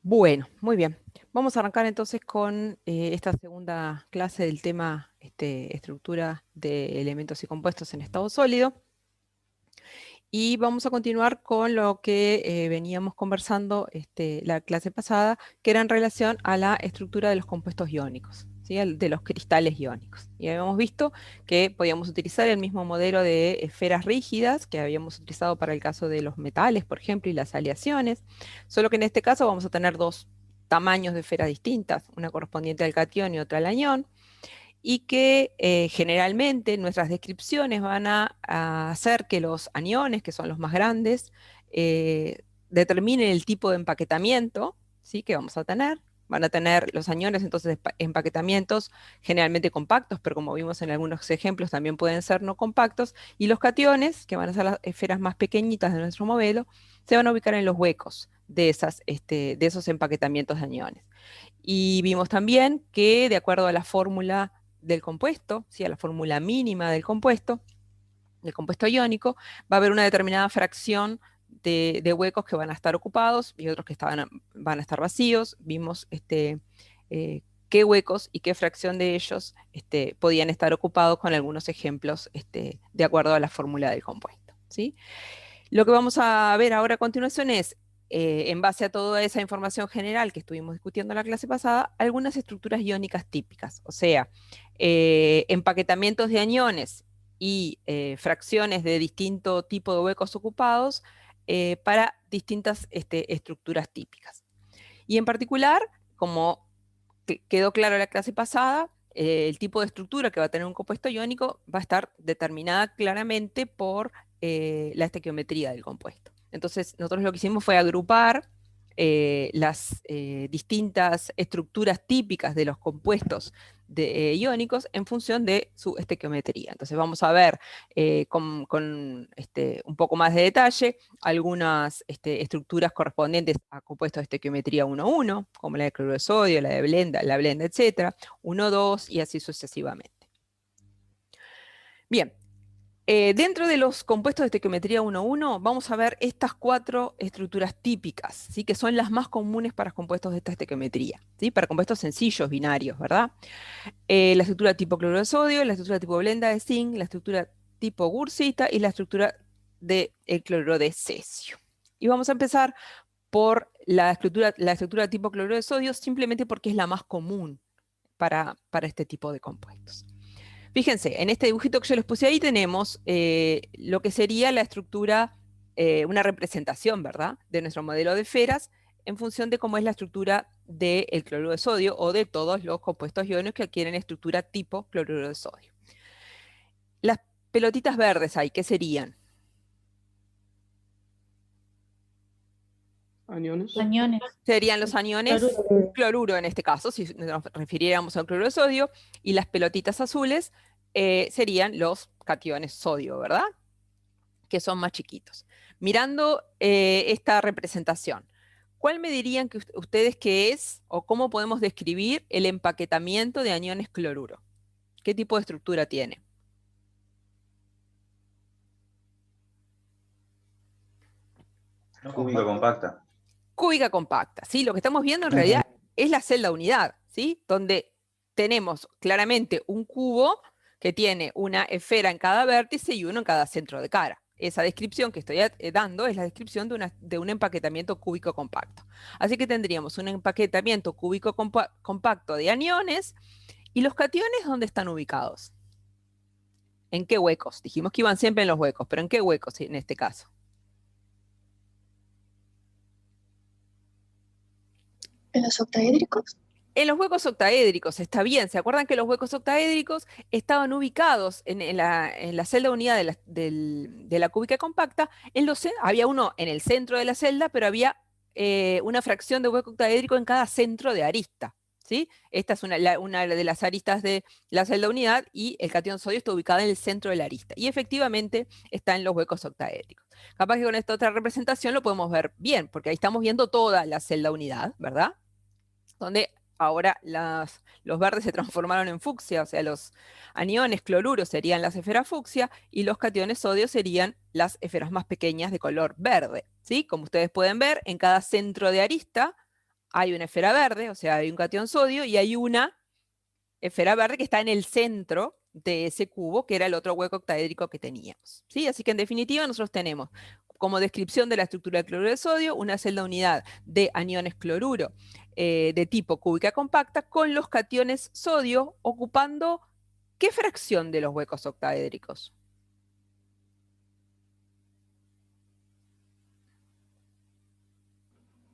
Bueno, muy bien. Vamos a arrancar entonces con esta segunda clase del tema estructura de elementos y compuestos en estado sólido. Y vamos a continuar con lo que veníamos conversando la clase pasada, que era en relación a la estructura de los compuestos iónicos, ¿sí? De los cristales iónicos. Y habíamos visto que podíamos utilizar el mismo modelo de esferas rígidas que habíamos utilizado para el caso de los metales, por ejemplo, y las aleaciones, solo que en este caso vamos a tener dos tamaños de esferas distintas, una correspondiente al catión y otra al anión, y que generalmente nuestras descripciones van a hacer que los aniones, que son los más grandes, determinen el tipo de empaquetamiento, ¿sí?, que vamos a tener. Van a tener los aniones entonces empaquetamientos generalmente compactos, pero como vimos en algunos ejemplos también pueden ser no compactos, y los cationes, que van a ser las esferas más pequeñitas de nuestro modelo, se van a ubicar en los huecos de esos empaquetamientos de aniones. Y vimos también que de acuerdo a la fórmula del compuesto, ¿sí?, a la fórmula mínima del compuesto iónico, va a haber una determinada fracción de huecos que van a estar ocupados y otros que van a estar vacíos. Vimos qué huecos y qué fracción de ellos podían estar ocupados con algunos ejemplos de acuerdo a la fórmula del compuesto, ¿sí? Lo que vamos a ver ahora a continuación es, en base a toda esa información general que estuvimos discutiendo en la clase pasada, algunas estructuras iónicas típicas, o sea, empaquetamientos de aniones y fracciones de distinto tipo de huecos ocupados para distintas estructuras típicas. Y en particular, como quedó claro en la clase pasada, el tipo de estructura que va a tener un compuesto iónico va a estar determinada claramente por la estequiometría del compuesto. Entonces, nosotros lo que hicimos fue agrupar las distintas estructuras típicas de los compuestos iónicos en función de su estequiometría. Entonces vamos a ver con un poco más de detalle algunas estructuras correspondientes a compuestos de estequiometría 1,1, como la de cloruro de sodio, la blenda, etc., 1,2 y así sucesivamente. Bien, dentro de los compuestos de estequiometría 1,1 vamos a ver estas 4 estructuras típicas, ¿sí?, que son las más comunes para compuestos de esta estequiometría, ¿sí?, para compuestos sencillos, binarios, ¿verdad? La estructura tipo cloruro de sodio, la estructura tipo blenda de zinc, la estructura tipo gursita y la estructura del cloruro de cesio. Y vamos a empezar por la estructura tipo cloruro de sodio, simplemente porque es la más común para este tipo de compuestos. Fíjense, en este dibujito que yo les puse ahí tenemos lo que sería la estructura, una representación, ¿verdad?, de nuestro modelo de esferas en función de cómo es la estructura del cloruro de sodio o de todos los compuestos iones que adquieren estructura tipo cloruro de sodio. Las pelotitas verdes ahí, ¿qué serían? Aniones. Aniones. Serían los aniones Cloruro. cloruro en este caso, si nos refiriéramos al cloruro de sodio, y las pelotitas azules serían los cationes sodio, ¿verdad?, que son más chiquitos. Mirando esta representación, ¿cuál me dirían que ustedes que es o cómo podemos describir el empaquetamiento de aniones cloruro? ¿Qué tipo de estructura tiene? Cúbica compacta. Cúbica compacta, ¿sí? Lo que estamos viendo en realidad es la celda unidad, ¿sí?, donde tenemos claramente un cubo que tiene una esfera en cada vértice y uno en cada centro de cara. Esa descripción que estoy dando es la descripción de un empaquetamiento cúbico compacto. Así que tendríamos un empaquetamiento cúbico compacto de aniones. ¿Y los cationes dónde están ubicados? ¿En qué huecos? Dijimos que iban siempre en los huecos, pero ¿en qué huecos en este caso? ¿En los octaédricos? En los huecos octaédricos, está bien. ¿Se acuerdan que los huecos octaédricos estaban ubicados en la celda unidad de la cúbica compacta? Había uno en el centro de la celda, pero había una fracción de hueco octaédrico en cada centro de arista, ¿sí? Esta es una de las aristas de la celda unidad y el catión sodio está ubicado en el centro de la arista. Y efectivamente está en los huecos octaédricos. Capaz que con esta otra representación lo podemos ver bien, porque ahí estamos viendo toda la celda unidad, ¿verdad?, donde ahora los verdes se transformaron en fucsia, o sea, los aniones cloruros serían las esferas fucsia y los cationes sodio serían las esferas más pequeñas de color verde, ¿sí? Como ustedes pueden ver, en cada centro de arista hay una esfera verde, o sea, hay un catión sodio, y hay una esfera verde que está en el centro de ese cubo, que era el otro hueco octaédrico que teníamos, ¿sí? Así que en definitiva nosotros tenemos como descripción de la estructura del cloruro de sodio una celda unidad de aniones cloruro de tipo cúbica compacta con los cationes sodio ocupando ¿qué fracción de los huecos octaédricos?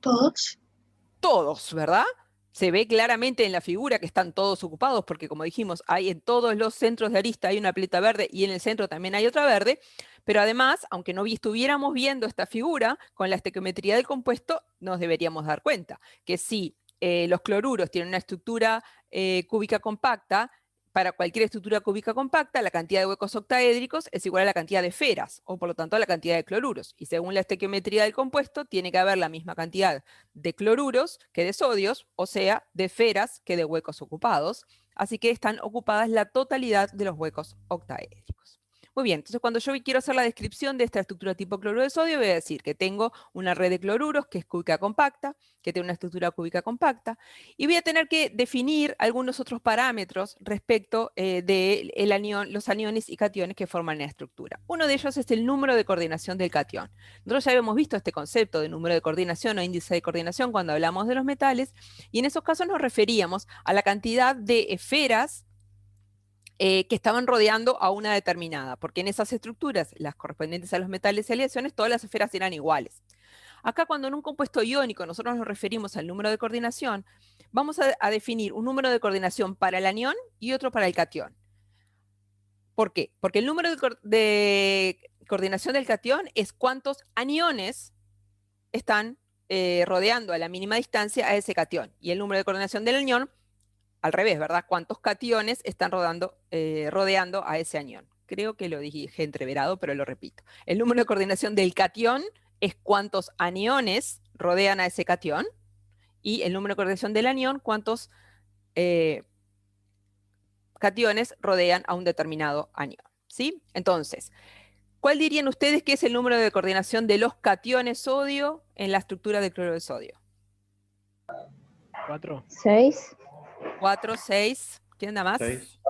Todos. Todos, ¿verdad? Se ve claramente en la figura que están todos ocupados, porque como dijimos, hay en todos los centros de arista hay una pileta verde y en el centro también hay otra verde, pero además, aunque no estuviéramos viendo esta figura, con la estequiometría del compuesto nos deberíamos dar cuenta que si los cloruros tienen una estructura cúbica compacta, para cualquier estructura cúbica compacta, la cantidad de huecos octaédricos es igual a la cantidad de esferas, o por lo tanto a la cantidad de cloruros. Y según la estequiometría del compuesto, tiene que haber la misma cantidad de cloruros que de sodios, o sea, de esferas que de huecos ocupados. Así que están ocupadas la totalidad de los huecos octaédricos. Muy bien, entonces cuando yo quiero hacer la descripción de esta estructura tipo cloruro de sodio, voy a decir que tengo una red de cloruros que es cúbica compacta, que tiene una estructura cúbica compacta, y voy a tener que definir algunos otros parámetros respecto de los aniones y cationes que forman la estructura. Uno de ellos es el número de coordinación del catión. Nosotros ya habíamos visto este concepto de número de coordinación o índice de coordinación cuando hablamos de los metales, y en esos casos nos referíamos a la cantidad de esferas que estaban rodeando a una determinada, porque en esas estructuras, las correspondientes a los metales y aleaciones, todas las esferas eran iguales. Acá cuando en un compuesto iónico nosotros nos referimos al número de coordinación, vamos a definir un número de coordinación para el anión y otro para el catión. ¿Por qué? Porque el número de coordinación del catión es cuántos aniones están rodeando a la mínima distancia a ese catión. Y el número de coordinación del anión, al revés, ¿verdad? ¿Cuántos cationes están rodeando a ese anión? Creo que lo dije entreverado, pero lo repito. El número de coordinación del catión es cuántos aniones rodean a ese catión. Y el número de coordinación del anión, cuántos cationes rodean a un determinado anión. ¿Sí? Entonces, ¿cuál dirían ustedes que es el número de coordinación de los cationes sodio en la estructura del cloruro de sodio? 4. 6. 4, 6. ¿Quién da más? 6.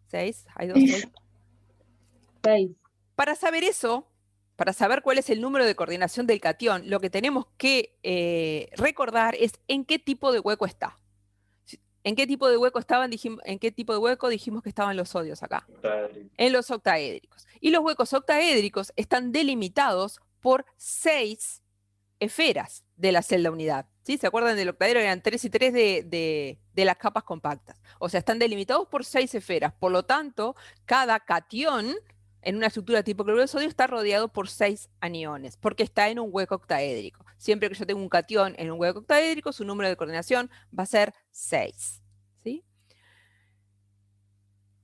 6. Hay 2, 6. 6. Para saber eso, para saber cuál es el número de coordinación del catión, lo que tenemos que recordar es en qué tipo de hueco está. ¿En qué tipo de hueco estaban? ¿En qué tipo de hueco dijimos que estaban los sodios acá? Octaédrico. En los octaédricos. Y los huecos octaédricos están delimitados por 6 esferas de la celda unidad. ¿Sí? ¿Se acuerdan del octaedro? Eran 3 y 3 de las capas compactas. O sea, están delimitados por 6 esferas. Por lo tanto, cada catión en una estructura tipo cloruro de sodio está rodeado por 6 aniones, porque está en un hueco octaédrico. Siempre que yo tenga un catión en un hueco octaédrico, su número de coordinación va a ser 6. ¿Sí?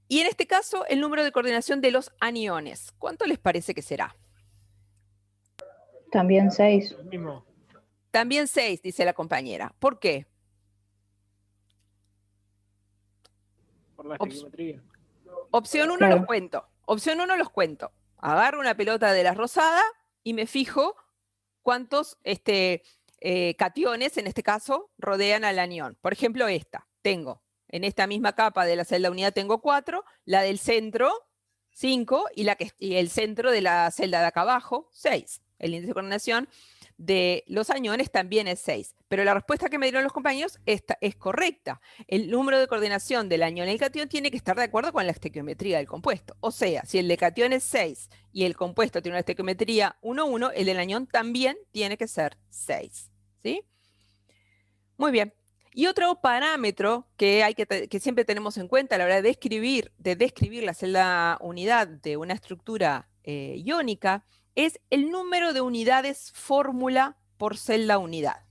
Y en este caso, el número de coordinación de los aniones. ¿Cuánto les parece que será? También 6. Mismo. También 6, dice la compañera. ¿Por qué? Por la estequiometría. Opción 1 Claro. los cuento. Opción 1 los cuento. Agarro una pelota de la rosada y me fijo cuántos cationes, en este caso, rodean al anión. Por ejemplo, esta. Tengo, en esta misma capa de la celda unidad tengo 4, la del centro, 5, y el centro de la celda de acá abajo, 6. El índice de coordinación de los aniones también es 6. Pero la respuesta que me dieron los compañeros es correcta. El número de coordinación del anión y el catión tiene que estar de acuerdo con la estequiometría del compuesto. O sea, si el de catión es 6 y el compuesto tiene una estequiometría 1, 1, el del anión también tiene que ser 6. ¿Sí? Muy bien. Y otro parámetro que siempre tenemos en cuenta a la hora de describir la celda unidad de una estructura iónica es el número de unidades fórmula por celda unidad.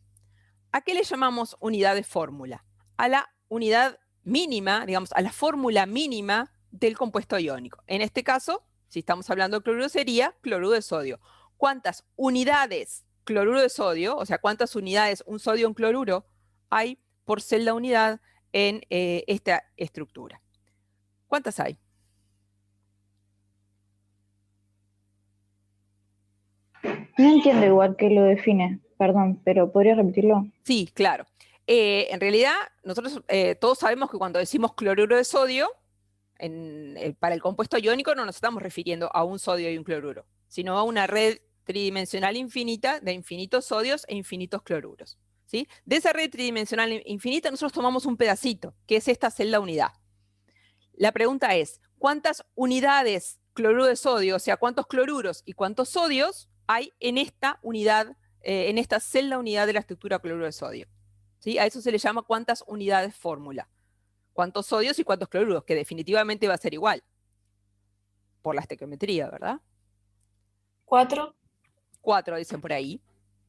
¿A qué le llamamos unidad de fórmula? A la unidad mínima, digamos, a la fórmula mínima del compuesto iónico. En este caso, si estamos hablando de cloruro, sería cloruro de sodio. ¿Cuántas unidades cloruro de sodio, o sea, cuántas unidades un sodio en cloruro hay por celda unidad en esta estructura? ¿Cuántas hay? No entiendo igual que lo define, perdón, pero ¿podría repetirlo? Sí, claro. En realidad, nosotros todos sabemos que cuando decimos cloruro de sodio, para el compuesto iónico no nos estamos refiriendo a un sodio y un cloruro, sino a una red tridimensional infinita de infinitos sodios e infinitos cloruros, ¿sí? De esa red tridimensional infinita nosotros tomamos un pedacito, que es esta celda unidad. La pregunta es, ¿cuántas unidades cloruro de sodio, o sea, cuántos cloruros y cuántos sodios hay en esta unidad, en esta celda unidad de la estructura cloruro de sodio? ¿Sí? A eso se le llama cuántas unidades fórmula. Cuántos sodios y cuántos cloruros, que definitivamente va a ser igual. Por la estequiometría, ¿verdad? 4. 4 dicen por ahí.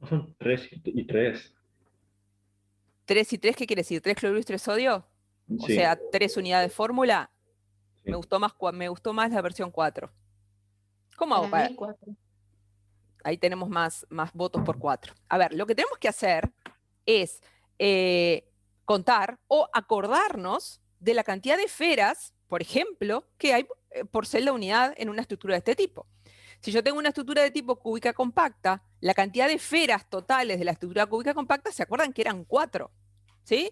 Son 3 y 3. 3 y 3, ¿qué quiere decir? ¿3 cloruros y 3 sodios? O Sí. sea, 3 unidades fórmula. Sí. Me gustó más la versión 4. ¿Cómo hago Para para...? mí 4. Ahí tenemos más votos por 4. A ver, lo que tenemos que hacer es contar o acordarnos de la cantidad de esferas, por ejemplo, que hay por celda unidad en una estructura de este tipo. Si yo tengo una estructura de tipo cúbica compacta, la cantidad de esferas totales de la estructura cúbica compacta, ¿se acuerdan que eran 4? ¿Sí?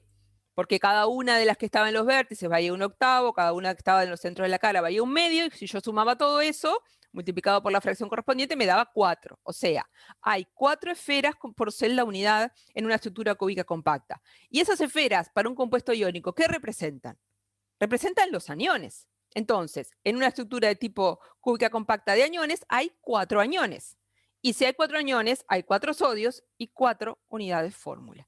Porque cada una de las que estaba en los vértices valía un octavo, cada una que estaba en los centros de la cara valía un medio, y si yo sumaba todo eso, multiplicado por la fracción correspondiente, me daba 4. O sea, hay 4 esferas por celda unidad en una estructura cúbica compacta. Y esas esferas, para un compuesto iónico, ¿qué representan? Representan los aniones. Entonces, en una estructura de tipo cúbica compacta de aniones, hay 4 aniones. Y si hay 4 aniones, hay 4 sodios y 4 unidades fórmula.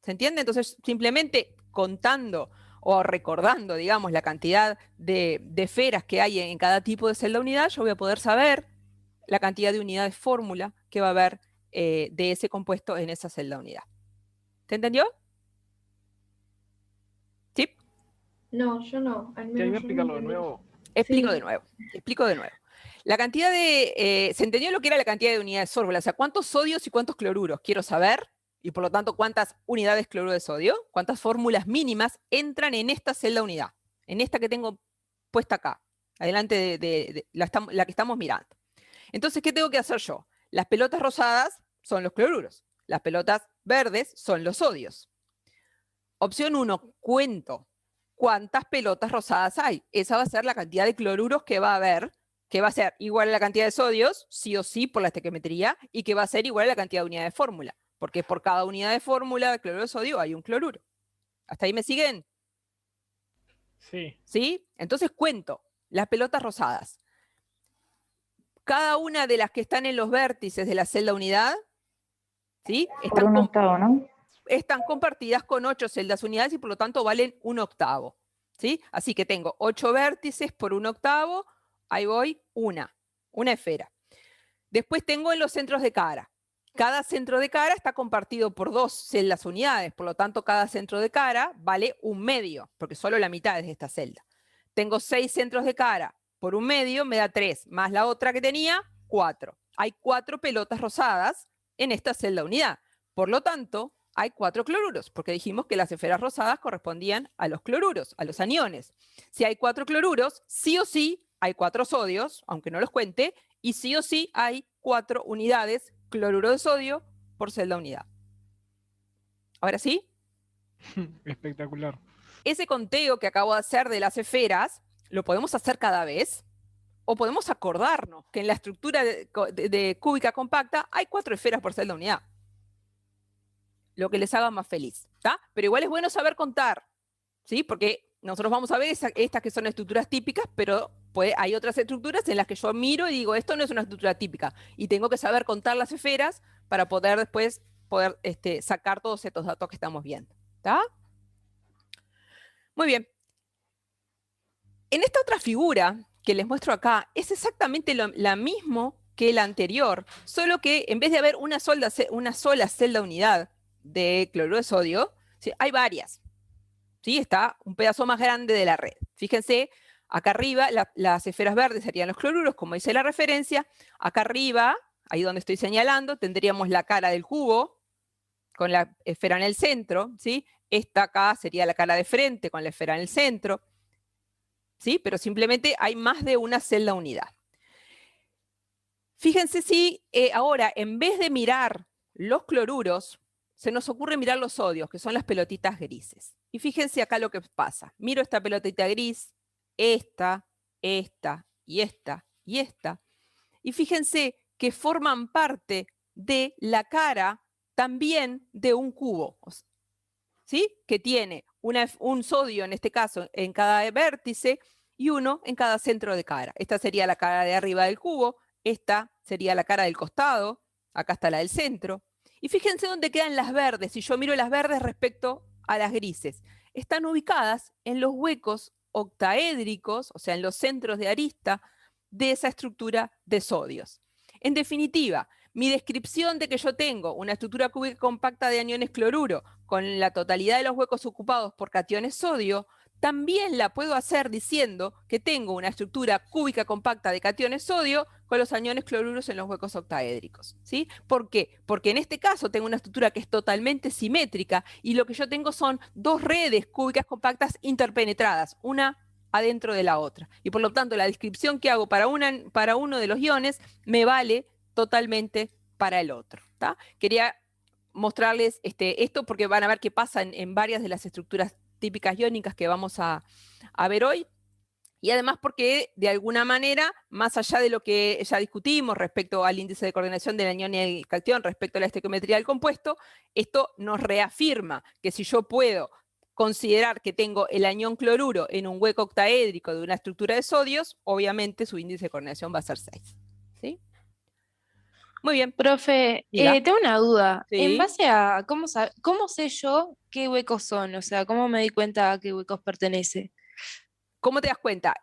¿Se entiende? Entonces, simplemente contando o recordando, digamos, la cantidad de esferas que hay en cada tipo de celda unidad, yo voy a poder saber la cantidad de unidades fórmula que va a haber de ese compuesto en esa celda unidad. ¿Se entendió? ¿Sí? No, yo no. Al ¿Te menos ayuda a yo no explicarlo de entendí. nuevo? Explico Sí. de nuevo. Explico de nuevo. La cantidad de... ¿se entendió lo que era la cantidad de unidades fórmula? O sea, ¿cuántos sodios y cuántos cloruros? Quiero saber. Y por lo tanto, ¿cuántas unidades cloruro de sodio? ¿Cuántas fórmulas mínimas entran en esta celda unidad? En esta que tengo puesta acá, adelante de la que estamos mirando. Entonces, ¿qué tengo que hacer yo? Las pelotas rosadas son los cloruros. Las pelotas verdes son los sodios. Opción 1, cuento cuántas pelotas rosadas hay. Esa va a ser la cantidad de cloruros que va a haber, que va a ser igual a la cantidad de sodios, sí o sí por la estequiometría, y que va a ser igual a la cantidad de unidades de fórmula. Porque por cada unidad de fórmula de cloruro de sodio hay un cloruro. ¿Hasta ahí me siguen? Sí. ¿Sí? Entonces cuento las pelotas rosadas. Cada una de las que están en los vértices de la celda unidad, ¿sí? Por un octavo, ¿no? Están compartidas con 8 celdas unidades y por lo tanto valen un octavo. ¿Sí? Así que tengo 8 vértices por un octavo, ahí voy, una esfera. Después tengo en los centros de cara. Cada centro de cara está compartido por 2 celdas unidades, por lo tanto cada centro de cara vale un medio, porque solo la mitad es de esta celda. Tengo 6 centros de cara por un medio, me da 3, más la otra que tenía, 4. Hay 4 pelotas rosadas en esta celda unidad. Por lo tanto, hay 4 cloruros, porque dijimos que las esferas rosadas correspondían a los cloruros, a los aniones. Si hay 4 cloruros, sí o sí hay 4 sodios, aunque no los cuente, y sí o sí hay 4 unidades cloruro de sodio por celda unidad. ¿Ahora sí? Espectacular. Ese conteo que acabo de hacer de las esferas, lo podemos hacer cada vez, o podemos acordarnos que en la estructura de cúbica compacta hay 4 esferas por celda unidad. Lo que les haga más feliz, ¿tá? Pero igual es bueno saber contar, ¿sí? Porque nosotros vamos a ver estas que son estructuras típicas, pero hay otras estructuras en las que yo miro y digo, esto no es una estructura típica, y tengo que saber contar las esferas para poder después sacar todos estos datos que estamos viendo, ¿tá? Muy bien. En esta otra figura que les muestro acá, es exactamente la misma que la anterior, solo que en vez de haber una sola celda unidad de cloruro de sodio, ¿sí? Hay varias. ¿Sí? Está un pedazo más grande de la red. Fíjense, acá arriba las esferas verdes serían los cloruros, como dice la referencia. Acá arriba, ahí donde estoy señalando, tendríamos la cara del cubo con la esfera en el centro, ¿sí? Esta acá sería la cara de frente con la esfera en el centro, ¿sí? Pero simplemente hay más de una celda unidad. Fíjense si ahora, en vez de mirar los cloruros, se nos ocurre mirar los sodios, que son las pelotitas grises. Y fíjense acá lo que pasa. Miro esta pelotita gris, esta y esta y esta. Y fíjense que forman parte de la cara también de un cubo, ¿sí? Que tiene un sodio, en este caso, en cada vértice y uno en cada centro de cara. Esta sería la cara de arriba del cubo, esta sería la cara del costado, acá está la del centro. Y fíjense dónde quedan las verdes. Si yo miro las verdes respecto a las grises, están ubicadas en los huecos octaédricos, o sea, en los centros de arista de esa estructura de sodios. En definitiva, mi descripción de que yo tengo una estructura cúbica compacta de aniones cloruro con la totalidad de los huecos ocupados por cationes sodio, también la puedo hacer diciendo que tengo una estructura cúbica compacta de cationes sodio con los aniones cloruros en los huecos octaédricos, ¿sí? ¿Por qué? Porque en este caso tengo una estructura que es totalmente simétrica y lo que yo tengo son dos redes cúbicas compactas interpenetradas, una adentro de la otra. Y por lo tanto, la descripción que hago para uno de los iones me vale totalmente para el otro. ¿Tá? Quería mostrarles esto porque van a ver qué pasa en varias de las estructuras típicas iónicas que vamos a ver hoy. Y además porque, de alguna manera, más allá de lo que ya discutimos respecto al índice de coordinación del anión y el cation, respecto a la estequiometría del compuesto, esto nos reafirma que si yo puedo considerar que tengo el anión cloruro en un hueco octaédrico de una estructura de sodios, obviamente su índice de coordinación va a ser 6. ¿Sí? Muy bien. Profe, Diga. tengo una duda. Sí. En base a cómo sé yo qué huecos son, o sea, cómo me di cuenta a qué huecos pertenece. ¿Cómo te das cuenta?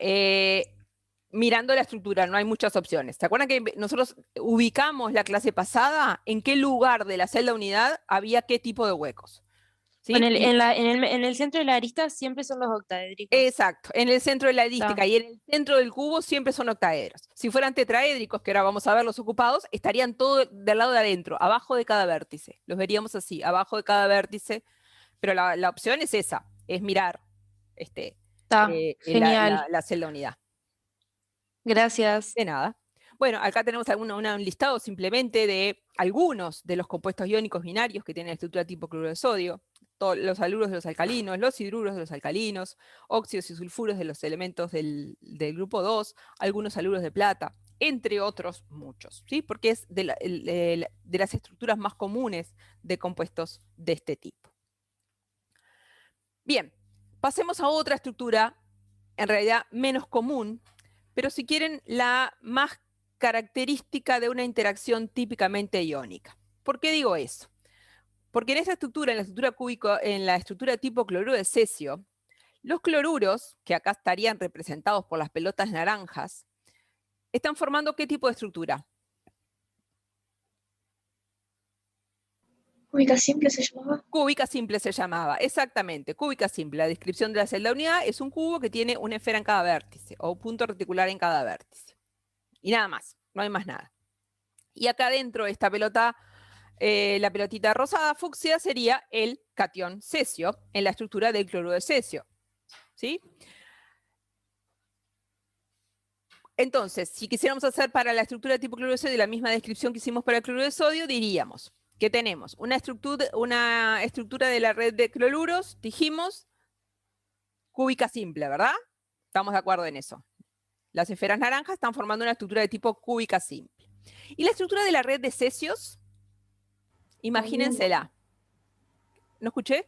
Mirando la estructura, no hay muchas opciones. ¿Se acuerdan que nosotros ubicamos la clase pasada en qué lugar de la celda unidad había qué tipo de huecos? ¿Sí? En el centro de la arista siempre son los octaédricos. Exacto, en el centro de la arística y en el centro del cubo siempre son octaedros. Si fueran tetraédricos, que ahora vamos a ver los ocupados, estarían todos del lado de adentro, abajo de cada vértice. Los veríamos así, abajo de cada vértice. Pero la opción es esa, es mirar genial. la celda unidad. Gracias. De nada. Bueno, acá tenemos un listado simplemente de algunos de los compuestos iónicos binarios que tienen estructura tipo cloruro de sodio. Los haluros de los alcalinos, los hidruros de los alcalinos, óxidos y sulfuros de los elementos del grupo 2, algunos haluros de plata, entre otros muchos, ¿sí? Porque es de las estructuras más comunes de compuestos de este tipo. Bien, pasemos a otra estructura, en realidad menos común, pero si quieren, la más característica de una interacción típicamente iónica. ¿Por qué digo eso? Porque en esta estructura, en la estructura cúbica, en la estructura tipo cloruro de cesio, los cloruros, que acá estarían representados por las pelotas naranjas, están formando ¿qué tipo de estructura? Cúbica simple se llamaba. Cúbica simple se llamaba, exactamente, cúbica simple. La descripción de la celda unidad es un cubo que tiene una esfera en cada vértice, o punto reticular en cada vértice. Y nada más, no hay más nada. Y acá dentro de esta pelota, la pelotita rosada fucsia sería el catión cesio en la estructura del cloruro de cesio. ¿Sí? Entonces, si quisiéramos hacer para la estructura de tipo cloruro de sodio la misma descripción que hicimos para el cloruro de sodio, diríamos que tenemos una estructura de la red de cloruros, dijimos, cúbica simple, ¿verdad? Estamos de acuerdo en eso. Las esferas naranjas están formando una estructura de tipo cúbica simple. Y la estructura de la red de cesios, imagínensela. ¿No escuché?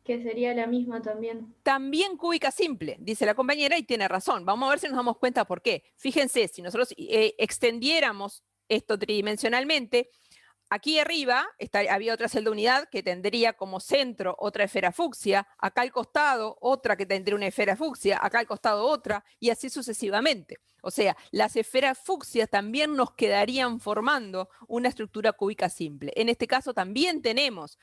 Que sería la misma también. También cúbica simple, dice la compañera, y tiene razón. Vamos a ver si nos damos cuenta por qué. Fíjense, si nosotros extendiéramos esto tridimensionalmente, aquí arriba había otra celda unidad que tendría como centro otra esfera fucsia, acá al costado otra que tendría una esfera fucsia, acá al costado otra, y así sucesivamente. O sea, las esferas fucsias también nos quedarían formando una estructura cúbica simple. En este caso también tenemos,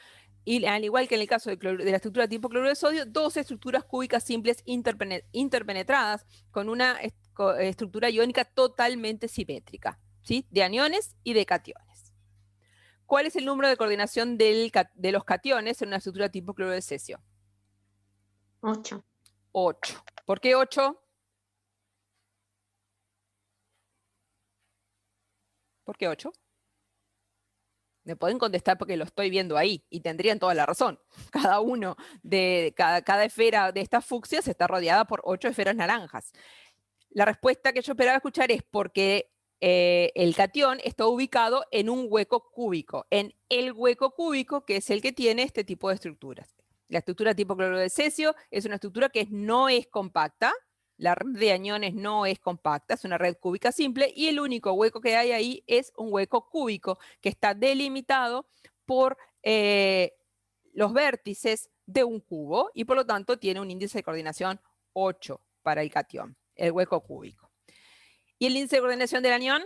y al igual que en el caso de la estructura tipo cloruro de sodio, dos estructuras cúbicas simples interpenetradas con una estructura iónica totalmente simétrica, ¿sí? De aniones y de cationes. ¿Cuál es el número de coordinación de los cationes en una estructura tipo cloruro de cesio? 8. 8. ¿Por qué 8? ¿Por qué 8? Me pueden contestar porque lo estoy viendo ahí y tendrían toda la razón. Cada esfera de estas fucsias está rodeada por 8 esferas naranjas. La respuesta que yo esperaba escuchar es porque el catión está ubicado en un hueco cúbico, en el hueco cúbico que es el que tiene este tipo de estructuras. La estructura tipo cloruro de cesio es una estructura que no es compacta, la red de aniones no es compacta, es una red cúbica simple y el único hueco que hay ahí es un hueco cúbico que está delimitado por los vértices de un cubo y por lo tanto tiene un índice de coordinación 8 para el catión, el hueco cúbico. ¿Y el índice de coordinación del anión?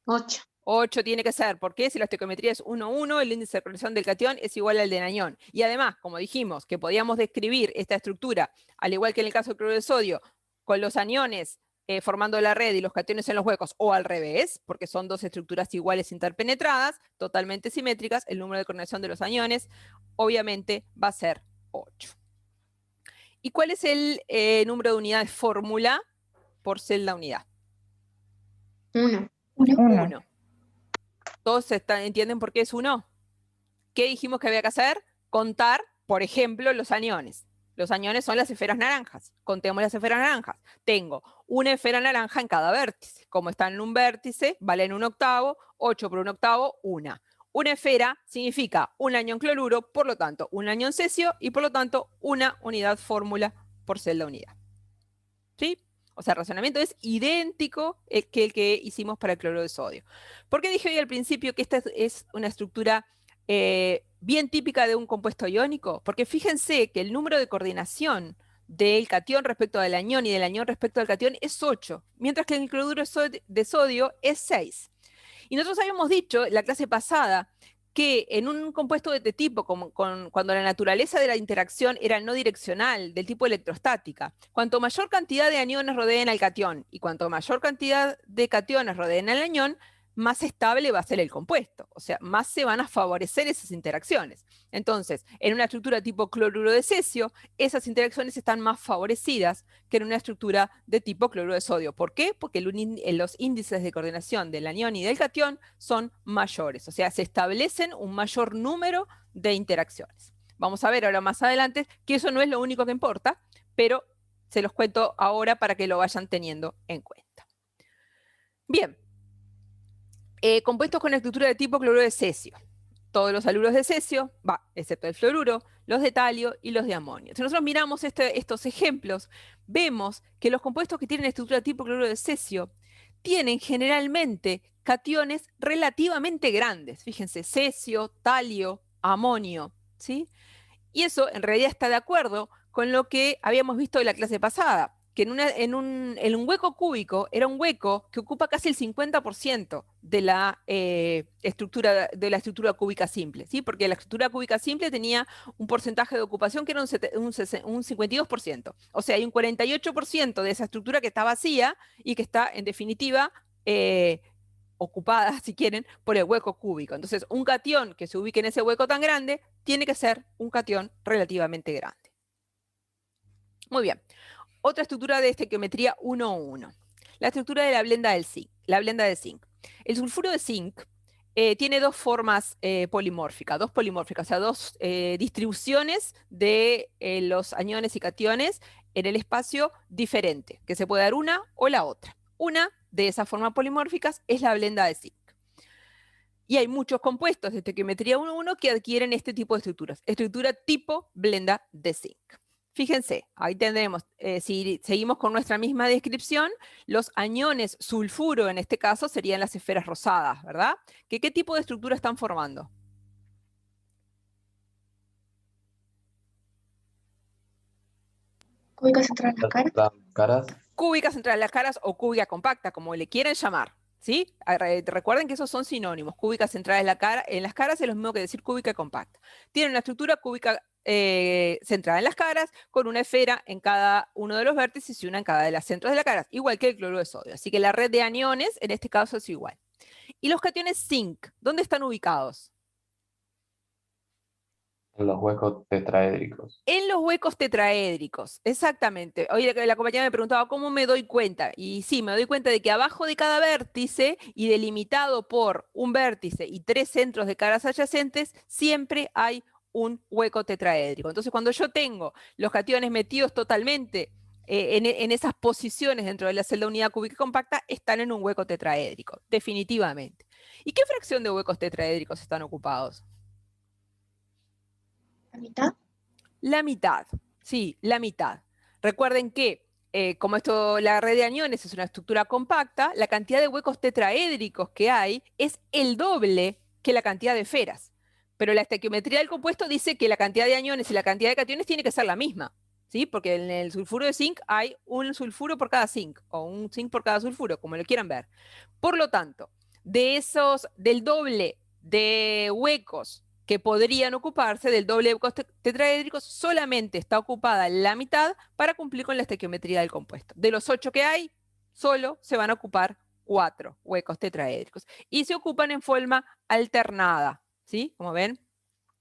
8. 8 tiene que ser, porque si la estequiometría es 1, 1, el índice de coordinación del catión es igual al del anión. Y además, como dijimos, que podíamos describir esta estructura, al igual que en el caso del cloruro de sodio, con los aniones formando la red y los cationes en los huecos, o al revés, porque son dos estructuras iguales interpenetradas, totalmente simétricas, el número de coordinación de los aniones, obviamente, va a ser 8. ¿Y cuál es el número de unidades fórmula por celda unidad? 1. 1. ¿Todos entienden por qué es 1? ¿Qué dijimos que había que hacer? Contar, por ejemplo, los aniones. Los aniones son las esferas naranjas. Contemos las esferas naranjas. Tengo una esfera naranja en cada vértice. Como están en un vértice, valen 1/8, 8 por 1/8, 1. Una esfera significa un anión cloruro, por lo tanto, un anión cesio y por lo tanto, una unidad fórmula por celda unidad. ¿Sí? O sea, el razonamiento es idéntico que el que hicimos para el cloruro de sodio. ¿Por qué dije hoy al principio que esta es una estructura bien típica de un compuesto iónico? Porque fíjense que el número de coordinación del catión respecto del anión y del anión respecto al catión es 8, mientras que en el cloruro de sodio es 6. Y nosotros habíamos dicho en la clase pasada que en un compuesto de este tipo, cuando la naturaleza de la interacción era no direccional, del tipo electrostática, cuanto mayor cantidad de aniones rodeen al catión y cuanto mayor cantidad de cationes rodeen al anión, más estable va a ser el compuesto, o sea, más se van a favorecer esas interacciones. Entonces, en una estructura tipo cloruro de cesio, esas interacciones están más favorecidas que en una estructura de tipo cloruro de sodio. ¿Por qué? Porque los índices de coordinación del anión y del catión son mayores, o sea, se establecen un mayor número de interacciones. Vamos a ver ahora más adelante que eso no es lo único que importa, pero se los cuento ahora para que lo vayan teniendo en cuenta. Bien. Compuestos con estructura de tipo cloruro de cesio. Todos los haluros de cesio, excepto el fluoruro, los de talio y los de amonio. Si nosotros miramos estos ejemplos, vemos que los compuestos que tienen estructura de tipo cloruro de cesio tienen generalmente cationes relativamente grandes. Fíjense, cesio, talio, amonio, ¿sí? Y eso en realidad está de acuerdo con lo que habíamos visto en la clase pasada, que en un hueco cúbico era un hueco que ocupa casi el 50% de la estructura cúbica simple, ¿sí? Porque la estructura cúbica simple tenía un porcentaje de ocupación que era un 52%. O sea, hay un 48% de esa estructura que está vacía y que está, en definitiva, ocupada, si quieren, por el hueco cúbico. Entonces, un catión que se ubique en ese hueco tan grande tiene que ser un catión relativamente grande. Muy bien. Otra estructura de estequiometría 1,1. La estructura de la blenda del zinc. La blenda de zinc. El sulfuro de zinc tiene dos formas polimórficas, o sea, dos distribuciones de los aniones y cationes en el espacio diferente, que se puede dar una o la otra. Una de esas formas polimórficas es la blenda de zinc. Y hay muchos compuestos de estequiometría 1,1 que adquieren este tipo de estructuras. Estructura tipo blenda de zinc. Fíjense, ahí tendremos, si seguimos con nuestra misma descripción, los aniones sulfuro, en este caso, serían las esferas rosadas, ¿verdad? ¿Qué tipo de estructura están formando? Cúbica central en las caras. Cúbica central en las caras o cúbica compacta, como le quieran llamar, ¿sí? Recuerden que esos son sinónimos. Cúbica central en las caras es lo mismo que decir cúbica compacta. Tienen una estructura cúbica centrada en las caras, con una esfera en cada uno de los vértices y una en cada de las centros de la cara, igual que el cloruro de sodio. Así que la red de aniones en este caso es igual. ¿Y los cationes zinc? ¿Dónde están ubicados? En los huecos tetraédricos. En los huecos tetraédricos, exactamente. Hoy la compañera me preguntaba cómo me doy cuenta. Y sí, me doy cuenta de que abajo de cada vértice y delimitado por un vértice y 3 centros de caras adyacentes, siempre hay un hueco tetraédrico. Entonces, cuando yo tengo los cationes metidos totalmente en esas posiciones dentro de la celda unidad cúbica compacta, están en un hueco tetraédrico, definitivamente. ¿Y qué fracción de huecos tetraédricos están ocupados? ¿La mitad? La mitad, sí, la mitad. Recuerden que, como la red de aniones es una estructura compacta, la cantidad de huecos tetraédricos que hay es el doble que la cantidad de esferas. Pero la estequiometría del compuesto dice que la cantidad de aniones y la cantidad de cationes tiene que ser la misma, ¿sí? Porque en el sulfuro de zinc hay un sulfuro por cada zinc, o un zinc por cada sulfuro, como lo quieran ver. Por lo tanto, del doble de huecos que podrían ocuparse, del doble de huecos tetraédricos, solamente está ocupada la mitad para cumplir con la estequiometría del compuesto. De los 8 que hay, solo se van a ocupar 4 huecos tetraédricos. Y se ocupan en forma alternada, ¿sí? Como ven,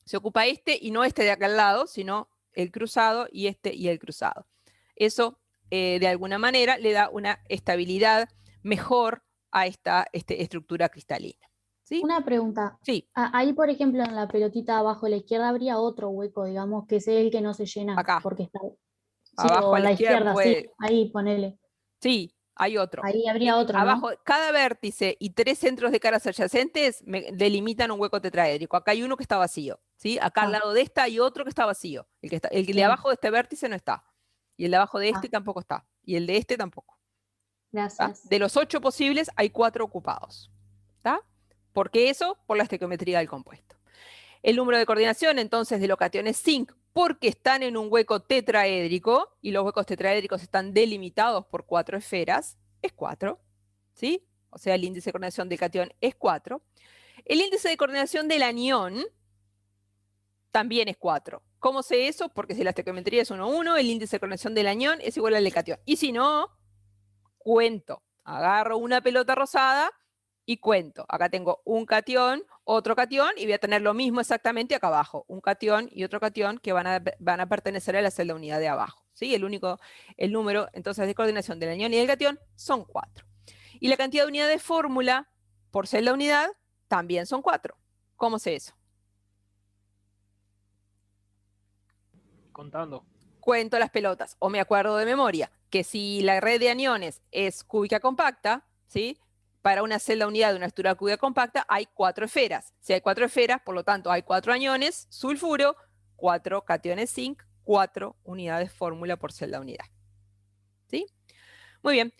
se ocupa este y no este de acá al lado, sino el cruzado y este y el cruzado. Eso, de alguna manera, le da una estabilidad mejor a esta estructura cristalina. ¿Sí? Una pregunta. Sí. Ahí, por ejemplo, en la pelotita abajo a la izquierda habría otro hueco, digamos, que es el que no se llena. Acá. Porque está. Sí, Abajo o a la izquierda puede... sí, ahí ponele. Sí, hay otro. Ahí habría otro, ¿no? Abajo, cada vértice y 3 centros de caras adyacentes delimitan un hueco tetraédrico. Acá hay uno que está vacío, ¿sí? Acá al lado de esta hay otro que está vacío. El de abajo de este vértice no está. Y el de abajo de este tampoco está. Y el de este tampoco. Gracias. ¿Tá? De los 8 posibles, hay 4 ocupados. ¿Está? ¿Por qué eso? Por la estequiometría del compuesto. El número de coordinación, entonces, de los cationes zinc, porque están en un hueco tetraédrico, y los huecos tetraédricos están delimitados por 4 esferas, es 4, ¿sí? O sea, el índice de coordinación del catión es 4. El índice de coordinación del anión también es 4. ¿Cómo sé eso? Porque si la estequiometría es 1, 1, el índice de coordinación del anión es igual al del catión. Y si no, cuento. Agarro una pelota rosada y cuento. Acá tengo un catión, otro catión, y voy a tener lo mismo exactamente acá abajo. Un catión y otro catión que van a pertenecer a la celda unidad de abajo. ¿Sí? El número, entonces, de coordinación del anión y del catión son 4. Y la cantidad de unidades de fórmula por celda unidad también son 4. ¿Cómo sé eso? Contando. Cuento las pelotas, o me acuerdo de memoria, que si la red de aniones es cúbica compacta, ¿sí? Para una celda unidad de una estructura cúbica compacta hay 4 esferas. Si hay 4 esferas, por lo tanto hay 4 aniones, sulfuro, 4 cationes zinc, 4 unidades fórmula por celda unidad. ¿Sí? Muy bien.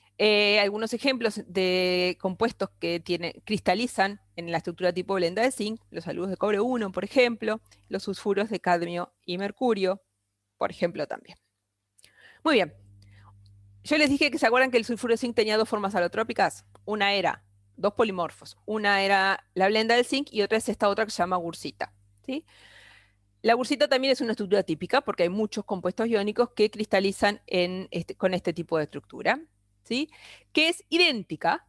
Algunos ejemplos de compuestos que cristalizan en la estructura tipo blenda de zinc, los haluros de cobre 1, por ejemplo, los sulfuros de cadmio y mercurio, por ejemplo, también. Muy bien. Yo les dije que se acuerdan que el sulfuro de zinc tenía 2 formas alotrópicas. Una era 2 polimorfos. Una era la blenda del zinc y otra es esta otra que se llama gursita. ¿Sí? La gursita también es una estructura típica porque hay muchos compuestos iónicos que cristalizan con este tipo de estructura, ¿sí? Que es idéntica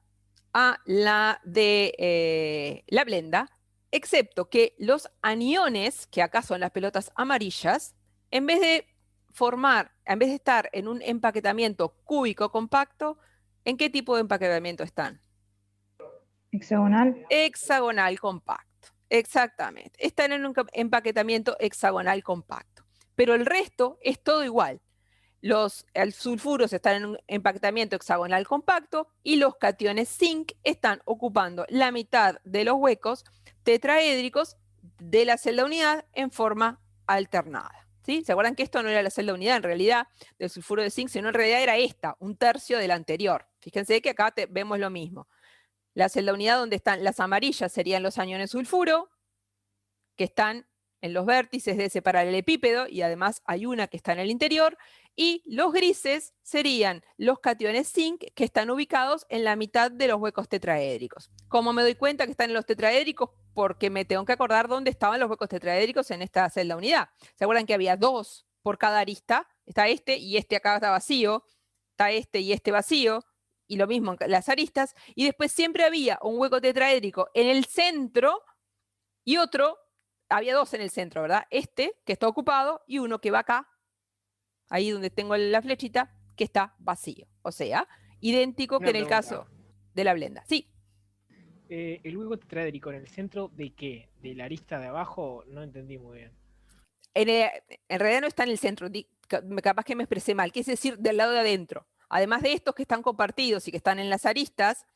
a la de la blenda, excepto que los aniones, que acá son las pelotas amarillas, en vez de estar en un empaquetamiento cúbico compacto, ¿en qué tipo de empaquetamiento están? Hexagonal. Hexagonal compacto, exactamente. Están en un empaquetamiento hexagonal compacto. Pero el resto es todo igual. Los sulfuros están en un empaquetamiento hexagonal compacto y los cationes zinc están ocupando la mitad de los huecos tetraédricos de la celda unidad en forma alternada. ¿Sí? ¿Se acuerdan que esto no era la celda unidad en realidad del sulfuro de zinc, sino en realidad era esta, un tercio de la anterior? Fíjense que acá vemos lo mismo. La celda unidad donde están las amarillas serían los aniones sulfuro, que están en los vértices de ese paralelepípedo, y además hay una que está en el interior, y los grises serían los cationes zinc, que están ubicados en la mitad de los huecos tetraédricos. ¿Cómo me doy cuenta que están en los tetraédricos? Porque me tengo que acordar dónde estaban los huecos tetraédricos en esta celda unidad. ¿Se acuerdan que había 2 por cada arista? Está este y este acá está vacío, está este y este vacío, y lo mismo en las aristas, y después siempre había un hueco tetraédrico en el centro y otro había dos en el centro, ¿verdad? Este, que está ocupado, y uno que va acá, ahí donde tengo la flechita, que está vacío. O sea, idéntico Una que en el pregunta. caso de la blenda. Sí, ¿El hueco tetraédrico en el centro de qué? ¿De la arista de abajo? No entendí muy bien. en realidad no está en el centro, capaz que me expresé mal, que es decir, del lado de adentro. Además de estos que están compartidos y que están en las aristas,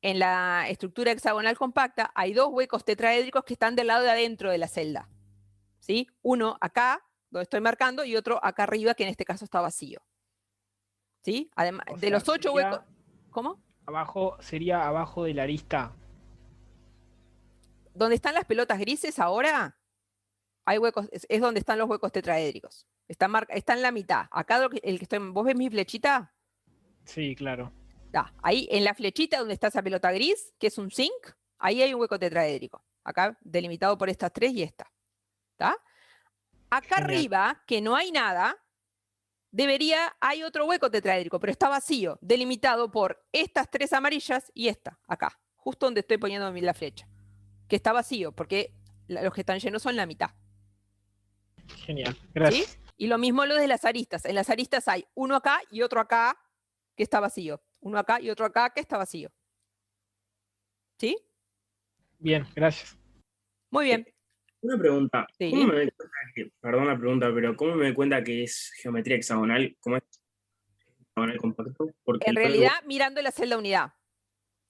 en la estructura hexagonal compacta hay dos huecos tetraédricos que están del lado de adentro de la celda. ¿Sí? Uno acá, donde estoy marcando, y otro acá arriba, que en este caso está vacío. ¿Sí? Además, O de sea, los 8 sería huecos... ¿Cómo? sería abajo de la arista. Donde están las pelotas grises ahora, hay huecos, es donde están los huecos tetraédricos. Está en la mitad. Acá el que estoy, ¿vos ves mi flechita? Sí, claro. Ahí en la flechita donde está esa pelota gris, que es un zinc, ahí hay un hueco tetraédrico. Acá delimitado por estas tres y esta. ¿Está? Acá Genial. arriba, que no hay nada, hay otro hueco tetraédrico, pero está vacío, delimitado por estas tres amarillas y esta, acá, justo donde estoy poniendo la flecha. Que está vacío, porque los que están llenos son la mitad. Genial. Gracias. ¿Sí? Y lo mismo lo de las aristas. En las aristas hay uno acá y otro acá que está vacío. Uno acá y otro acá que está vacío. ¿Sí? Bien, gracias. Muy bien. Una pregunta. Sí. ¿Cómo me doy cuenta perdón la pregunta, pero ¿cómo me doy cuenta que es geometría hexagonal? ¿Cómo es hexagonal compacto? Porque En realidad, mirando la celda unidad.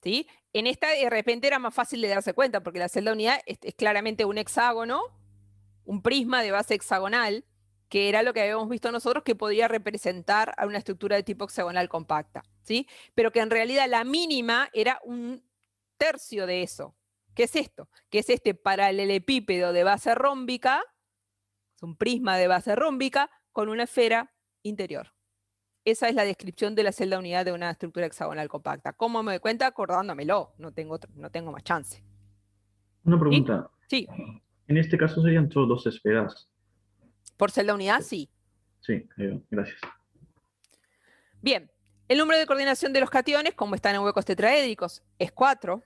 ¿Sí? En esta, de repente, era más fácil de darse cuenta, porque la celda unidad es claramente un hexágono, un prisma de base hexagonal, que era lo que habíamos visto nosotros, que podría representar a una estructura de tipo hexagonal compacta. ¿Sí? Pero que en realidad la mínima era un tercio de eso. ¿Qué es esto? Que es este paralelepípedo de base rómbica, es un prisma de base rómbica, con una esfera interior. Esa es la descripción de la celda unidad de una estructura hexagonal compacta. ¿Cómo me doy cuenta? Acordándomelo, no tengo más chance. Una pregunta. Sí, En este caso serían solo dos esferas. por celda unidad, sí. Sí, gracias. Bien, el número de coordinación de los cationes, como están en huecos tetraédricos, es 4.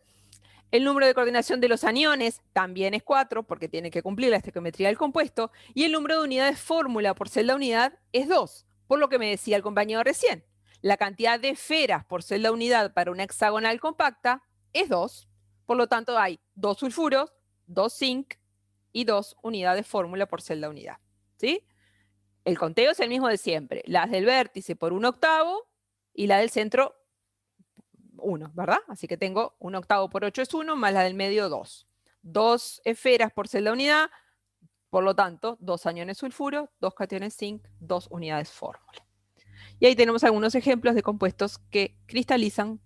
El número de coordinación de los aniones también es 4, porque tiene que cumplir la estequiometría del compuesto. Y el número de unidades fórmula por celda unidad es 2, por lo que me decía el compañero recién. La cantidad de esferas por celda unidad para una hexagonal compacta es 2. Por lo tanto, hay 2 sulfuros, 2 zinc y 2 unidades fórmula por celda unidad. ¿Sí? El conteo es el mismo de siempre. Las del vértice por 1/8 y la del centro 1, ¿verdad? Así que tengo 1/8 por 8 es 1, más la del medio 2. 2 esferas por celda unidad, por lo tanto, 2 aniones sulfuro, 2 cationes zinc, 2 unidades fórmula. Y ahí tenemos algunos ejemplos de compuestos que cristalizan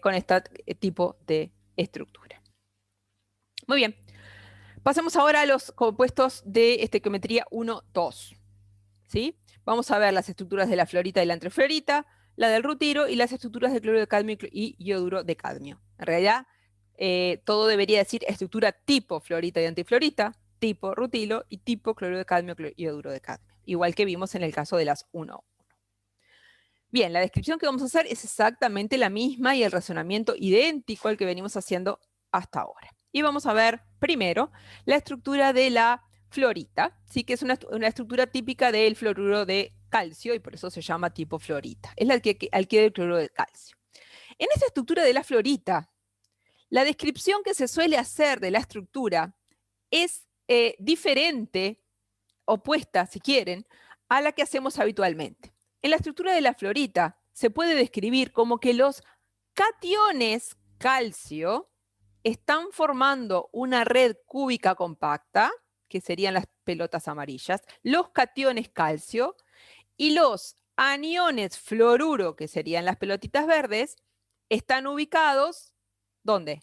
con este tipo de estructura. Muy bien. Pasemos ahora a los compuestos de estequiometría 1, 2. ¿Sí? Vamos a ver las estructuras de la fluorita y la antifluorita, la del rutilo y las estructuras de cloruro de cadmio y ioduro de cadmio. En realidad, todo debería decir estructura tipo fluorita y antifluorita, tipo rutilo y tipo cloruro de cadmio y ioduro de cadmio, igual que vimos en el caso de las 1. Bien, la descripción que vamos a hacer es exactamente la misma y el razonamiento idéntico al que venimos haciendo hasta ahora. Y vamos a ver primero la estructura de la fluorita, ¿sí? Que es una estructura típica del fluoruro de calcio y por eso se llama tipo fluorita. Es la alquidro del cloruro de calcio. En esta estructura de la fluorita, la descripción que se suele hacer de la estructura es diferente, opuesta, si quieren, a la que hacemos habitualmente. En la estructura de la fluorita se puede describir como que los cationes calcio están formando una red cúbica compacta, que serían las pelotas amarillas, los cationes calcio, y los aniones fluoruro, que serían las pelotitas verdes, están ubicados, ¿dónde?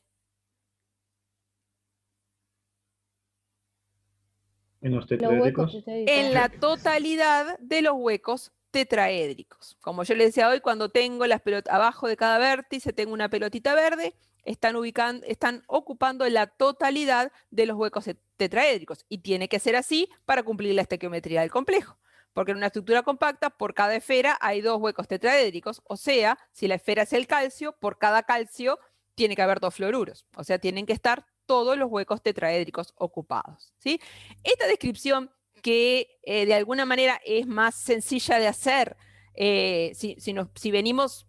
En los Los tetraédricos. huecos tetraédricos. En la totalidad de los huecos tetraédricos. Como yo les decía hoy, cuando tengo las pelotas abajo de cada vértice, tengo una pelotita verde, están ocupando la totalidad de los huecos tetraédricos. Y tiene que ser así para cumplir la estequiometría del complejo. Porque en una estructura compacta, por cada esfera hay 2 huecos tetraédricos. O sea, si la esfera es el calcio, por cada calcio tiene que haber 2 fluoruros. O sea, tienen que estar todos los huecos tetraédricos ocupados, ¿sí? Esta descripción que de alguna manera es más sencilla de hacer, si venimos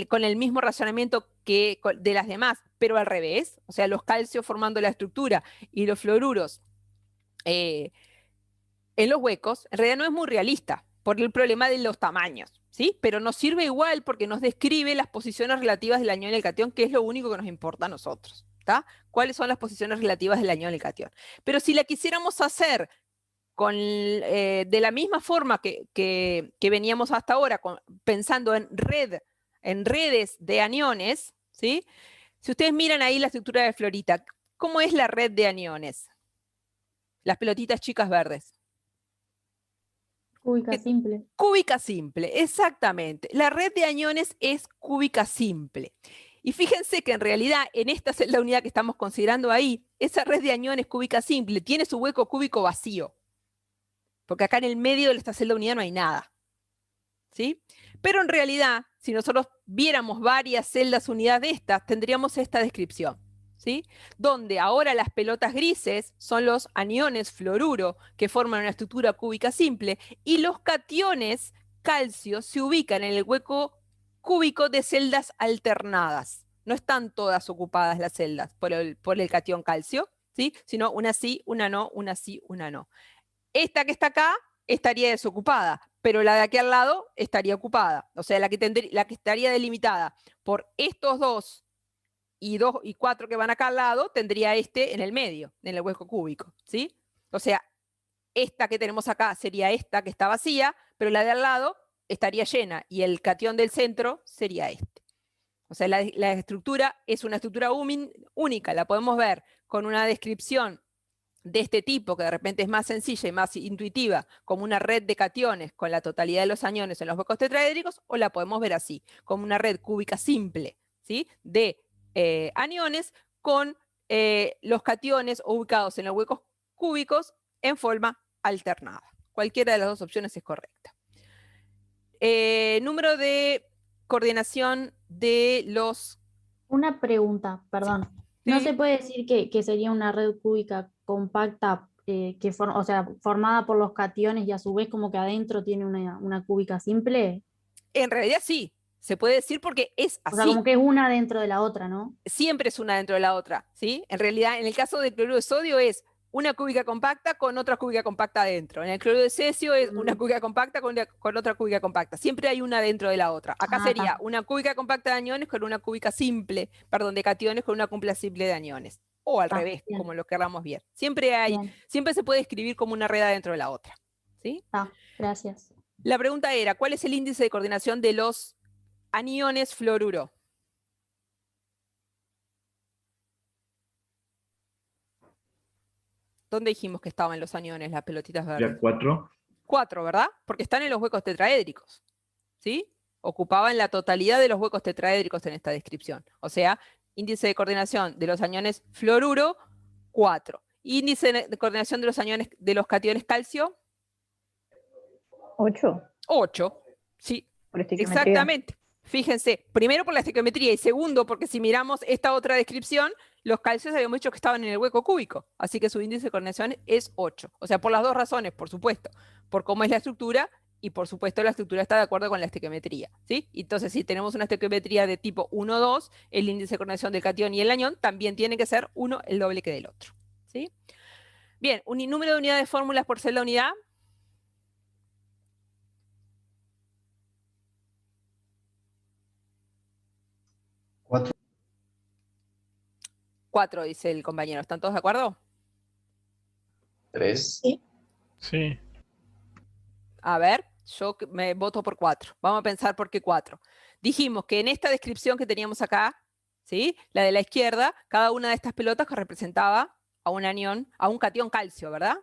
con el mismo razonamiento que de las demás, pero al revés, o sea, los calcios formando la estructura y los fluoruros en los huecos, en realidad no es muy realista por el problema de los tamaños, ¿sí? Pero nos sirve igual porque nos describe las posiciones relativas del anión y el catión, que es lo único que nos importa a nosotros, ¿tá? ¿Cuáles son las posiciones relativas del anión y el catión? Pero si la quisiéramos hacer de la misma forma que veníamos hasta ahora, pensando en redes de aniones, ¿sí? Si ustedes miran ahí la estructura de Florita, ¿cómo es la red de aniones? Las pelotitas chicas verdes. Cúbica simple. Cúbica simple, exactamente. La red de aniones es cúbica simple. Y fíjense que en realidad en esta celda unidad que estamos considerando ahí, esa red de aniones cúbica simple tiene su hueco cúbico vacío. Porque acá en el medio de esta celda unidad no hay nada, ¿sí? Pero en realidad, si nosotros viéramos varias celdas unidad de estas, tendríamos esta descripción, ¿sí? Donde ahora las pelotas grises son los aniones fluoruro, que forman una estructura cúbica simple, y los cationes calcio se ubican en el hueco cúbico de celdas alternadas. No están todas ocupadas las celdas por el catión calcio, ¿sí? Sino una sí, una no, una sí, una no. Esta que está acá estaría desocupada, pero la de aquí al lado estaría ocupada. O sea, la que estaría delimitada por estos 2 y 4 que van acá al lado, tendría este en el medio, en el hueco cúbico, ¿sí? O sea, esta que tenemos acá sería esta que está vacía, pero la de al lado estaría llena y el catión del centro sería este. O sea, la estructura es una estructura única, la podemos ver con una descripción de este tipo, que de repente es más sencilla y más intuitiva, como una red de cationes con la totalidad de los aniones en los huecos tetraédricos, o la podemos ver así, como una red cúbica simple, ¿sí? De aniones con los cationes ubicados en los huecos cúbicos en forma alternada. Cualquiera de las dos opciones es correcta. Número de coordinación de los... Una pregunta, perdón. Sí. ¿No se puede decir que sería una red cúbica compacta, o sea, formada por los cationes y a su vez como que adentro tiene una cúbica simple? En realidad sí, se puede decir porque es así. O sea, como que es una dentro de la otra, ¿no? Siempre es una dentro de la otra, ¿sí? En realidad, en el caso del cloruro de sodio es una cúbica compacta con otra cúbica compacta adentro. En el cloruro de cesio es una cúbica compacta con otra cúbica compacta. Siempre hay una dentro de la otra. Acá sería una cúbica compacta de aniones con una cúbica simple, perdón, de cationes con una cúbica simple de aniones. O al revés, bien. como lo queramos ver. Siempre se puede escribir como una red dentro de la otra, ¿sí? Gracias. La pregunta era, ¿cuál es el índice de coordinación de los aniones fluoruro? ¿Dónde dijimos que estaban los aniones, las pelotitas verdes? Ya 4. 4, ¿verdad? Porque están en los huecos tetraédricos, ¿sí? Ocupaban la totalidad de los huecos tetraédricos en esta descripción. O sea, índice de coordinación de los aniones fluoruro, 4. Índice de coordinación de los aniones de los cationes calcio, 8. 8. Sí, Por estequiometría. exactamente. Fíjense, primero por la estequiometría y segundo porque si miramos esta otra descripción, los calcios habíamos dicho que estaban en el hueco cúbico, así que su índice de coordinación es 8. O sea, por las dos razones, por supuesto, por cómo es la estructura y por supuesto la estructura está de acuerdo con la estequiometría, ¿sí? Entonces, si tenemos una estequiometría de tipo 1, 2, el índice de coordinación del catión y el anión también tiene que ser 1, el doble que del otro, ¿sí? Bien, un número de unidades de fórmulas por celda unidad. Cuatro. 4, dice el compañero. ¿Están todos de acuerdo? 3. Sí. A ver, yo me voto por 4. Vamos a pensar por qué 4. Dijimos que en esta descripción que teníamos acá, ¿sí? La de la izquierda, cada una de estas pelotas que representaba a un anión, a un catión calcio, ¿verdad?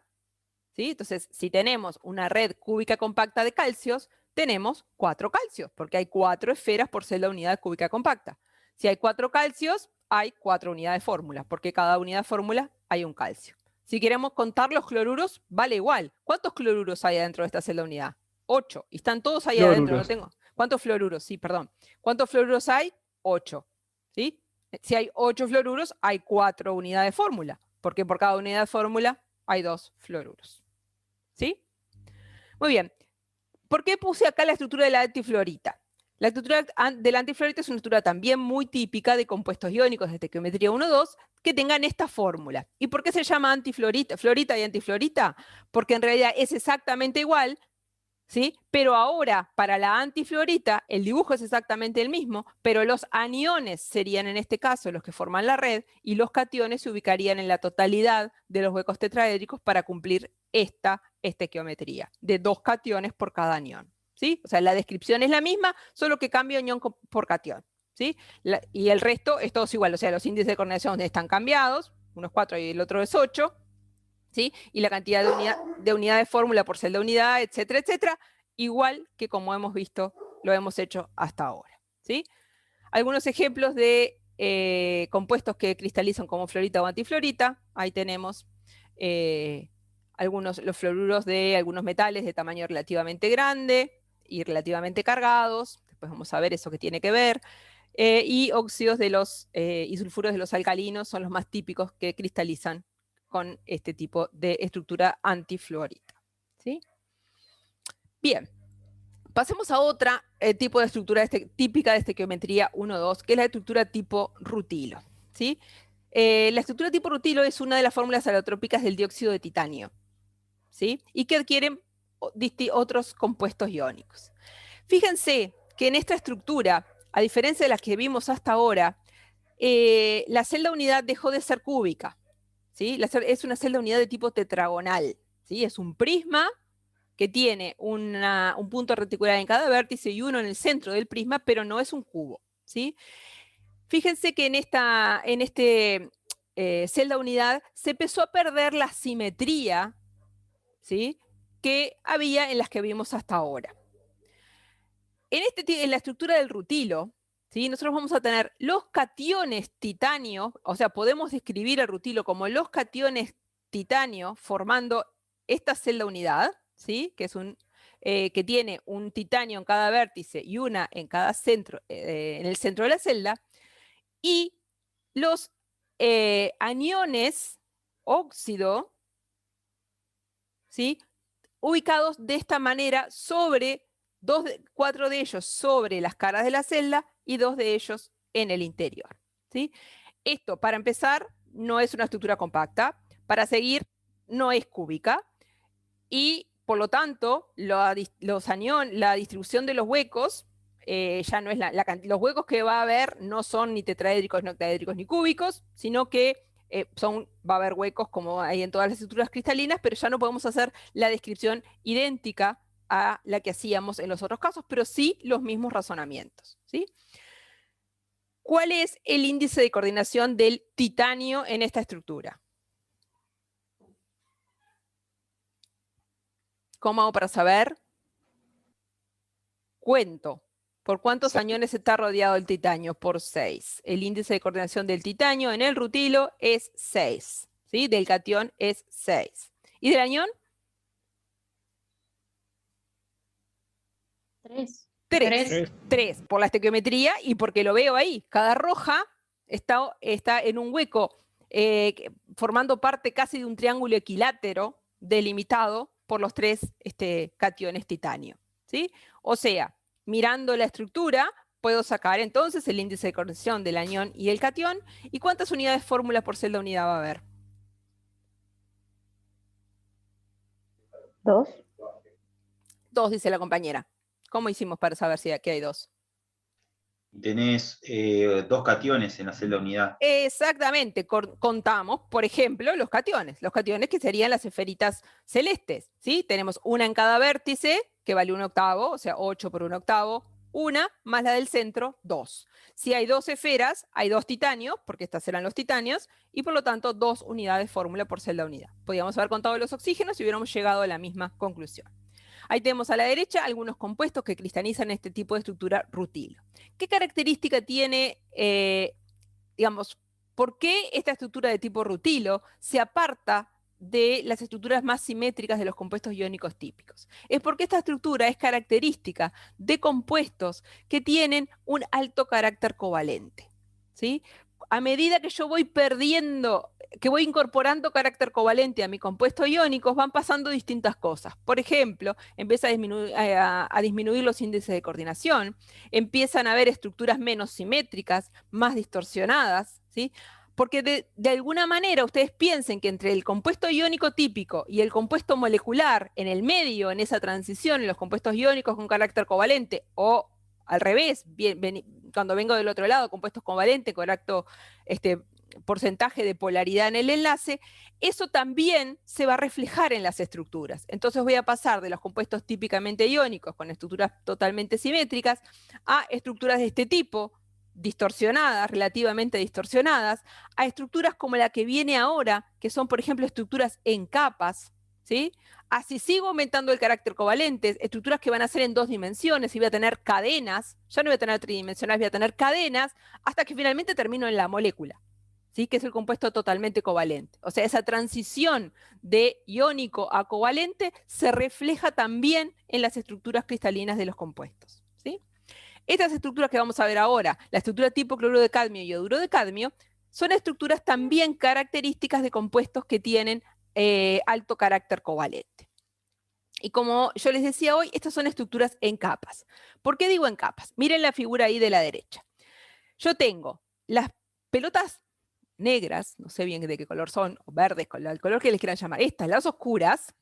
¿Sí? Entonces, si tenemos una red cúbica compacta de calcios, tenemos 4 calcios, porque hay 4 esferas por celda unidad cúbica compacta. Si hay 4 calcios, hay 4 unidades de fórmula, porque cada unidad de fórmula hay un calcio. Si queremos contar los cloruros, vale igual. ¿Cuántos cloruros hay adentro de esta celda unidad? 8. Y están todos ahí adentro. ¿No tengo? ¿Cuántos fluoruros? Sí, perdón. ¿Cuántos fluoruros hay? 8. ¿Sí? Si hay 8 fluoruros, hay 4 unidades de fórmula, porque por cada unidad de fórmula hay 2 fluoruros. ¿Sí? Muy bien. ¿Por qué puse acá la estructura de la antifluorita? La estructura de la antifluorita es una estructura también muy típica de compuestos iónicos de estequiometría 1,2 que tengan esta fórmula. ¿Y por qué se llama antifluorita, florita y antifluorita? Porque en realidad es exactamente igual, ¿sí? Pero ahora, para la antifluorita, el dibujo es exactamente el mismo, pero los aniones serían en este caso los que forman la red y los cationes se ubicarían en la totalidad de los huecos tetraédricos para cumplir esta estequiometría, de 2 cationes por cada anión, ¿sí? O sea, la descripción es la misma, solo que cambia anión por cation, ¿sí? Y el resto es todo igual, o sea, los índices de coordinación están cambiados, uno es 4 y el otro es 8, ¿sí? Y la cantidad de unidad de fórmula por celda unidad, etcétera, etcétera, igual que como hemos visto, lo hemos hecho hasta ahora, ¿sí? Algunos ejemplos de compuestos que cristalizan como florita o antifluorita. Ahí tenemos los fluoruros de algunos metales de tamaño relativamente grande y relativamente cargados. Después vamos a ver eso que tiene que ver. Y óxidos y sulfuros de los alcalinos son los más típicos que cristalizan con este tipo de estructura antifluorita, ¿sí? Bien, pasemos a otra tipo de estructura típica de estequiometría 1,2, que es la estructura tipo rutilo, ¿sí? La estructura tipo rutilo es una de las fórmulas alotrópicas del dióxido de titanio, ¿sí? Y que adquieren otros compuestos iónicos. Fíjense que en esta estructura, a diferencia de las que vimos hasta ahora, la celda unidad dejó de ser cúbica, ¿sí? Es una celda unidad de tipo tetragonal, ¿sí? Es un prisma que tiene un punto reticular en cada vértice y uno en el centro del prisma, pero no es un cubo, ¿sí? Fíjense que en este celda unidad se empezó a perder la simetría, ¿sí?, que había en las que vimos hasta ahora. En la estructura del rutilo, ¿sí?, nosotros vamos a tener los cationes titanio, o sea, podemos describir el rutilo como los cationes titanio formando esta celda unidad, ¿sí?, que es que tiene un titanio en cada vértice y una en cada centro, en el centro de la celda, y los aniones óxido, ¿sí?, ubicados de esta manera sobre 4 de ellos sobre las caras de la celda y 2 de ellos en el interior, ¿sí? Esto, para empezar, no es una estructura compacta. Para seguir, no es cúbica. Y, por lo tanto, la distribución de los huecos ya no es los huecos que va a haber no son ni tetraédricos, ni octaédricos, ni cúbicos, sino que va a haber huecos como hay en todas las estructuras cristalinas, pero ya no podemos hacer la descripción idéntica a la que hacíamos en los otros casos, pero sí los mismos razonamientos, ¿sí? ¿Cuál es el índice de coordinación del titanio en esta estructura? ¿Cómo hago para saber? Cuento. ¿Por cuántos aniones está rodeado el titanio? Por 6. El índice de coordinación del titanio en el rutilo es 6. ¿Sí? Del catión es 6. ¿Y del anión? 3. 3. Por la estequiometría y porque lo veo ahí. Cada roja está en un hueco formando parte casi de un triángulo equilátero delimitado por los 3 cationes titanio, ¿sí? O sea, mirando la estructura, puedo sacar entonces el índice de coordinación del anión y el catión. ¿Y cuántas unidades de fórmula por celda unidad va a haber? 2. 2, dice la compañera. ¿Cómo hicimos para saber si aquí hay 2? Tenés 2 cationes en la celda unidad. Exactamente, contamos, por ejemplo, los cationes que serían las esferitas celestes, ¿sí? Tenemos una en cada vértice, que vale 1/8, o sea, 8 por 1/8, una más la del centro, 2. Si hay 2 esferas, hay 2 titanios, porque estas eran los titanios, y por lo tanto 2 unidades de fórmula por celda unidad. Podríamos haber contado los oxígenos y hubiéramos llegado a la misma conclusión. Ahí tenemos a la derecha algunos compuestos que cristalizan este tipo de estructura rutilo. ¿Qué característica tiene, digamos, por qué esta estructura de tipo rutilo se aparta de las estructuras más simétricas de los compuestos iónicos típicos? Es porque esta estructura es característica de compuestos que tienen un alto carácter covalente, ¿sí? a medida que yo voy perdiendo, que voy incorporando carácter covalente a mi compuesto iónico, van pasando distintas cosas. Por ejemplo, empieza a disminuir los índices de coordinación, empiezan a haber estructuras menos simétricas, más distorsionadas, ¿sí? Porque de alguna manera ustedes piensen que entre el compuesto iónico típico y el compuesto molecular, en el medio, en esa transición, en los compuestos iónicos con carácter covalente, o al revés, cuando vengo del otro lado, compuestos covalentes con alto porcentaje de polaridad en el enlace, eso también se va a reflejar en las estructuras. Entonces voy a pasar de los compuestos típicamente iónicos con estructuras totalmente simétricas a estructuras de este tipo, distorsionadas, relativamente distorsionadas, a estructuras como la que viene ahora, que son, por ejemplo, estructuras en capas, ¿sí? Así sigo aumentando el carácter covalente, estructuras que van a ser en 2 dimensiones, y voy a tener cadenas, ya no voy a tener tridimensionales, voy a tener cadenas, hasta que finalmente termino en la molécula, ¿sí? Que es el compuesto totalmente covalente. O sea, esa transición de iónico a covalente se refleja también en las estructuras cristalinas de los compuestos, ¿sí? Estas estructuras que vamos a ver ahora, la estructura tipo cloruro de cadmio y ioduro de cadmio, son estructuras también características de compuestos que tienen alto carácter covalente. Y como yo les decía hoy, estas son estructuras en capas. ¿Por qué digo en capas? Miren la figura ahí de la derecha. Yo tengo las pelotas negras, no sé bien de qué color son, o verdes, con el color que les quieran llamar, estas, las oscuras,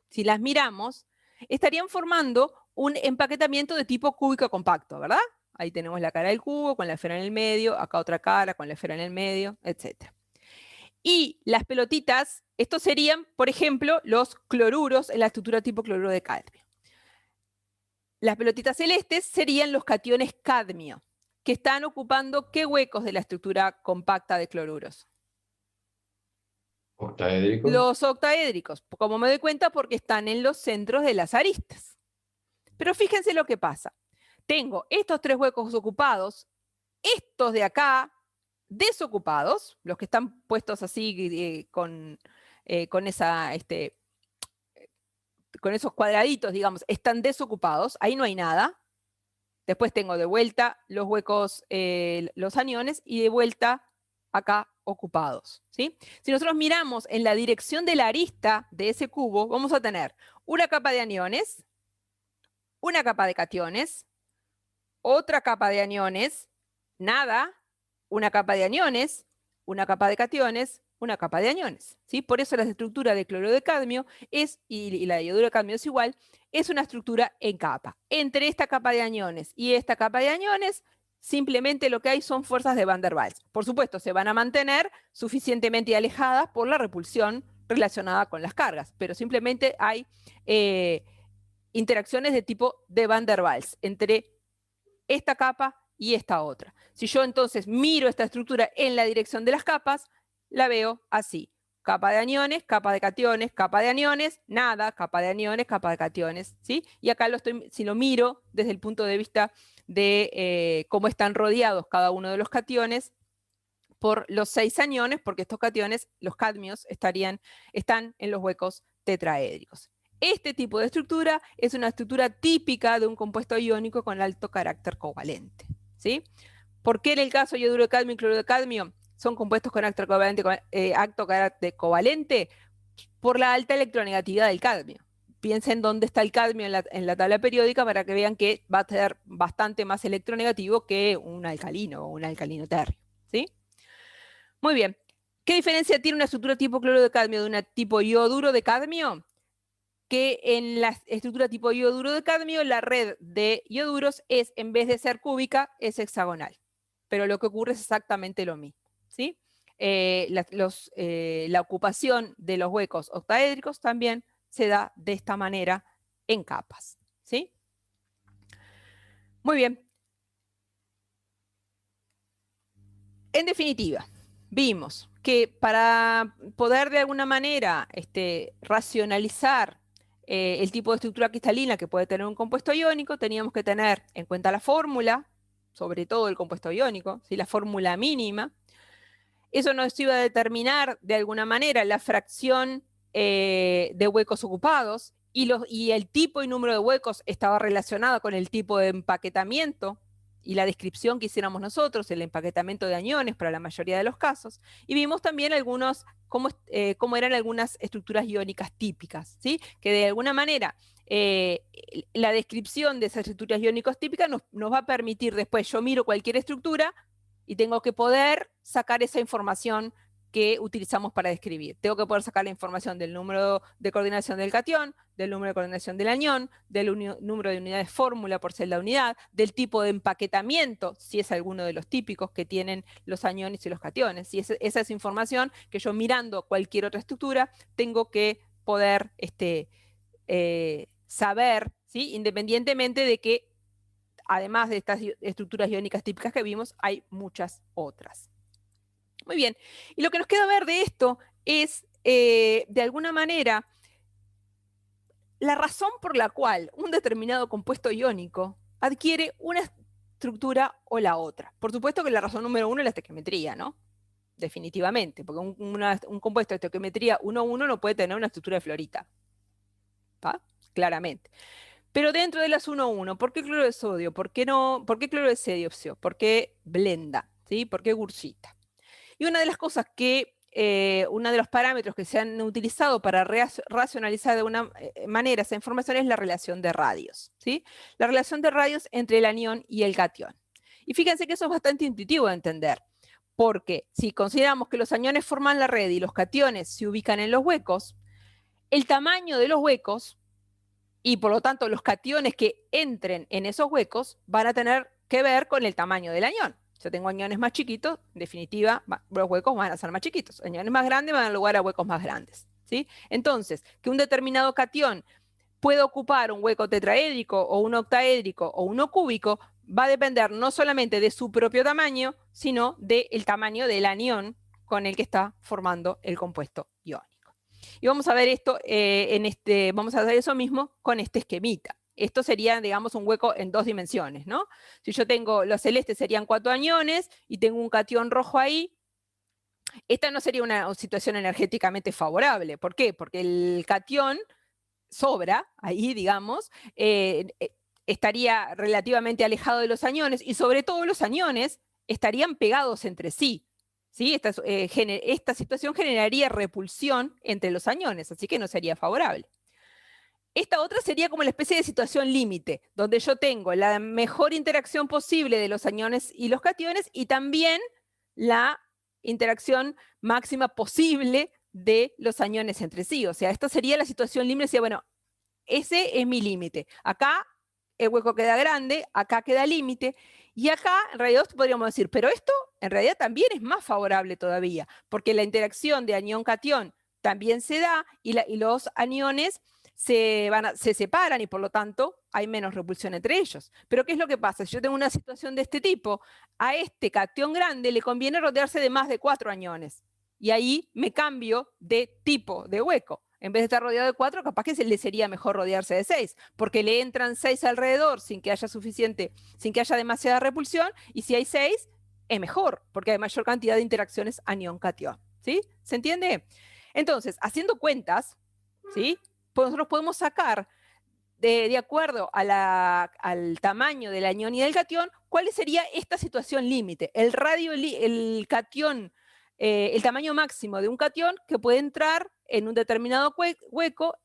si las miramos, estarían formando un empaquetamiento de tipo cúbico compacto, ¿verdad? Ahí tenemos la cara del cubo con la esfera en el medio, acá otra cara con la esfera en el medio, etc. Y las pelotitas, estos serían, por ejemplo, los cloruros en la estructura tipo cloruro de cadmio. Las pelotitas celestes serían los cationes cadmio, que están ocupando ¿qué huecos de la estructura compacta de cloruros? Octaédricos. Los octaédricos, como me doy cuenta, porque están en los centros de las aristas. Pero fíjense lo que pasa. Tengo estos 3 huecos ocupados, estos de acá desocupados, los que están puestos así con esos cuadraditos, digamos, están desocupados, ahí no hay nada. Después tengo de vuelta los huecos, los aniones, y de vuelta acá ocupados, ¿sí? Si nosotros miramos en la dirección de la arista de ese cubo, vamos a tener una capa de aniones, una capa de cationes, otra capa de aniones, nada, una capa de aniones, una capa de cationes, una capa de aniones, ¿sí? Por eso la estructura de cloruro de cadmio y la de ioduro de cadmio es igual, es una estructura en capa. Entre esta capa de aniones y esta capa de aniones, simplemente lo que hay son fuerzas de Van der Waals. Por supuesto, se van a mantener suficientemente alejadas por la repulsión relacionada con las cargas, pero simplemente hay interacciones de tipo de Van der Waals entre esta capa y esta otra. Si yo entonces miro esta estructura en la dirección de las capas, la veo así. Capa de aniones, capa de cationes, capa de aniones, nada, capa de aniones, capa de cationes, ¿sí? Y acá si lo miro desde el punto de vista de cómo están rodeados cada uno de los cationes por los 6 aniones, porque estos cationes, los cadmios, están en los huecos tetraédricos. Este tipo de estructura es una estructura típica de un compuesto iónico con alto carácter covalente, ¿sí? ¿Por qué en el caso de ioduro de cadmio y cloruro de cadmio son compuestos con alto carácter covalente? Por la alta electronegatividad del cadmio. Piensen dónde está el cadmio en la tabla periódica para que vean que va a ser bastante más electronegativo que un alcalino o un alcalino terrio, ¿sí? Muy bien. ¿Qué diferencia tiene una estructura tipo cloruro de cadmio de una tipo ioduro de cadmio? Que en la estructura tipo ioduro de cadmio, la red de ioduros es, en vez de ser cúbica, es hexagonal. Pero lo que ocurre es exactamente lo mismo, ¿sí? La ocupación de los huecos octaédricos también se da de esta manera en capas, ¿sí? Muy bien. En definitiva, vimos que para poder de alguna manera racionalizar el tipo de estructura cristalina que puede tener un compuesto iónico, teníamos que tener en cuenta la fórmula, sobre todo el compuesto iónico, ¿sí? La fórmula mínima. Eso nos iba a determinar de alguna manera la fracción de huecos ocupados, y el tipo y número de huecos estaba relacionado con el tipo de empaquetamiento y la descripción que hiciéramos nosotros, el empaquetamiento de aniones para la mayoría de los casos, y vimos también cómo eran algunas estructuras iónicas típicas, ¿sí? Que de alguna manera la descripción de esas estructuras iónicas típicas nos va a permitir después, yo miro cualquier estructura y tengo que poder sacar esa información que utilizamos para describir. Tengo que poder sacar la información del número de coordinación del catión, del número de coordinación del anión, del número de unidades fórmula por celda unidad, del tipo de empaquetamiento, si es alguno de los típicos que tienen los aniones y los cationes. Y esa es información que yo mirando cualquier otra estructura tengo que poder saber, ¿sí? Independientemente de que, además de estas estructuras iónicas típicas que vimos, hay muchas otras. Muy bien, y lo que nos queda ver de esto es, de alguna manera, la razón por la cual un determinado compuesto iónico adquiere una estructura o la otra. Por supuesto que la razón número uno es la estequiometría, ¿no? Definitivamente, porque un compuesto de estequiometría 1,1 no puede tener una estructura de florita. ¿Va? Claramente. Pero dentro de las 1,1, ¿por qué cloro de sodio? ¿Por qué cloro de cedio? ¿Por qué blenda? ¿Sí? ¿Por qué gursita? Y una de las cosas que, uno de los parámetros que se han utilizado para racionalizar de una manera esa información es la relación de radios, ¿sí? La relación de radios entre el anión y el catión. Y fíjense que eso es bastante intuitivo de entender, porque si consideramos que los aniones forman la red y los cationes se ubican en los huecos, el tamaño de los huecos y por lo tanto los cationes que entren en esos huecos van a tener que ver con el tamaño del anión. Si yo tengo aniones más chiquitos, en definitiva, los huecos van a ser más chiquitos. Aniones más grandes van a dar lugar a huecos más grandes, ¿sí? Entonces, que un determinado catión pueda ocupar un hueco tetraédrico o un octaédrico o uno cúbico va a depender no solamente de su propio tamaño, sino del tamaño del anión con el que está formando el compuesto iónico. Y vamos a ver esto, vamos a hacer eso mismo con este esquemita. Esto sería, digamos, un hueco en 2 dimensiones, ¿no? Si yo tengo, los celestes serían 4 aniones y tengo un catión rojo ahí, esta no sería una situación energéticamente favorable. ¿Por qué? Porque el catión sobra ahí, digamos, estaría relativamente alejado de los aniones y sobre todo los aniones estarían pegados entre sí. ¿Sí? Esta situación generaría repulsión entre los aniones, así que no sería favorable. Esta otra sería como la especie de situación límite, donde yo tengo la mejor interacción posible de los aniones y los cationes y también la interacción máxima posible de los aniones entre sí. O sea, esta sería la situación límite. Decía, bueno, ese es mi límite. Acá el hueco queda grande, acá queda límite, y acá en realidad podríamos decir, pero esto en realidad también es más favorable todavía, porque la interacción de anión-catión también se da y los aniones se separan y por lo tanto hay menos repulsión entre ellos. Pero ¿qué es lo que pasa? Si yo tengo una situación de este tipo, a este catión grande le conviene rodearse de más de 4 aniones. Y ahí me cambio de tipo de hueco. En vez de estar rodeado de 4, capaz que le sería mejor rodearse de 6, porque le entran 6 alrededor sin que haya demasiada repulsión, y si hay 6, es mejor, porque hay mayor cantidad de interacciones anión-catión. ¿Sí? ¿Se entiende? Entonces, haciendo cuentas, ¿sí? Pues nosotros podemos sacar, de acuerdo al tamaño del anión y del catión, cuál sería esta situación límite, el catión, el tamaño máximo de un catión que puede entrar en un determinado hueco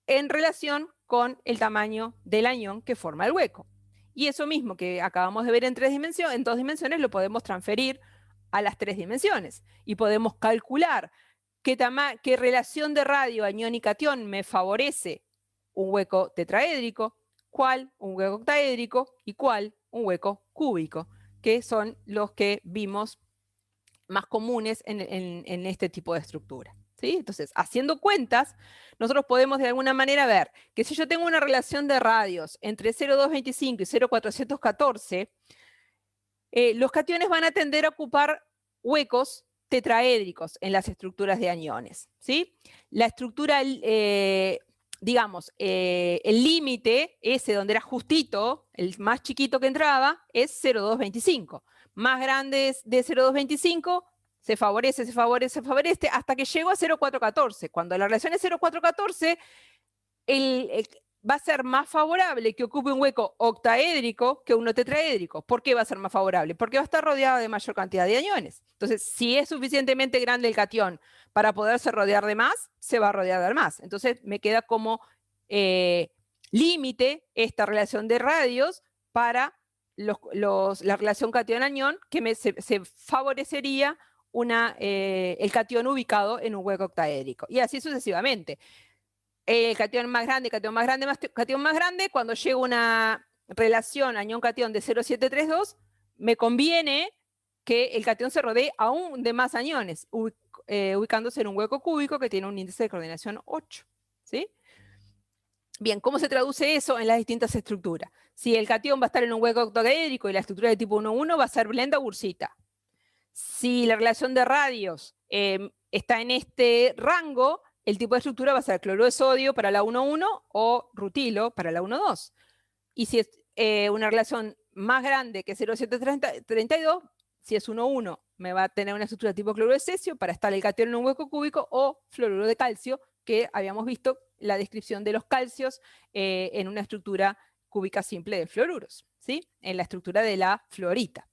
en relación con el tamaño del anión que forma el hueco. Y eso mismo que acabamos de ver en 2 dimensiones lo podemos transferir a las 3 dimensiones y podemos calcular qué relación de radio anión y catión me favorece un hueco tetraédrico, cuál un hueco octaédrico y cuál un hueco cúbico, que son los que vimos más comunes en este tipo de estructura. ¿Sí? Entonces, haciendo cuentas, nosotros podemos de alguna manera ver que si yo tengo una relación de radios entre 0,225 y 0,414, los cationes van a tender a ocupar huecos tetraédricos en las estructuras de aniones. ¿Sí? La estructura, digamos, el límite, ese donde era justito, el más chiquito que entraba, es 0,225. Más grandes de 0,225, se favorece, hasta que llego a 0,414. Cuando la relación es 0,414, va a ser más favorable que ocupe un hueco octaédrico que uno tetraédrico. ¿Por qué va a ser más favorable? Porque va a estar rodeado de mayor cantidad de aniones. Entonces, si es suficientemente grande el catión para poderse rodear de más, se va a rodear de más. Entonces, me queda como límite esta relación de radios para la relación catión-anión, que se favorecería el catión ubicado en un hueco octaédrico. Y así sucesivamente. Catión más grande, catión más grande, cuando llega una relación anión-catión de 0,732, me conviene que el catión se rodee aún de más aniones, ubicándose en un hueco cúbico que tiene un índice de coordinación 8. ¿Sí? Bien, ¿cómo se traduce eso en las distintas estructuras? Si el catión va a estar en un hueco octaédrico y la estructura de tipo 1,1 va a ser blenda o ursita. Si la relación de radios está en este rango, el tipo de estructura va a ser cloruro de sodio para la 1,1 o rutilo para la 1,2. Y si es una relación más grande que 0,732, si es 1,1, me va a tener una estructura tipo cloruro de cesio para estar el catión en un hueco cúbico, o fluoruro de calcio, que habíamos visto la descripción de los calcios en una estructura cúbica simple de fluoruros, ¿sí? En la estructura de la fluorita.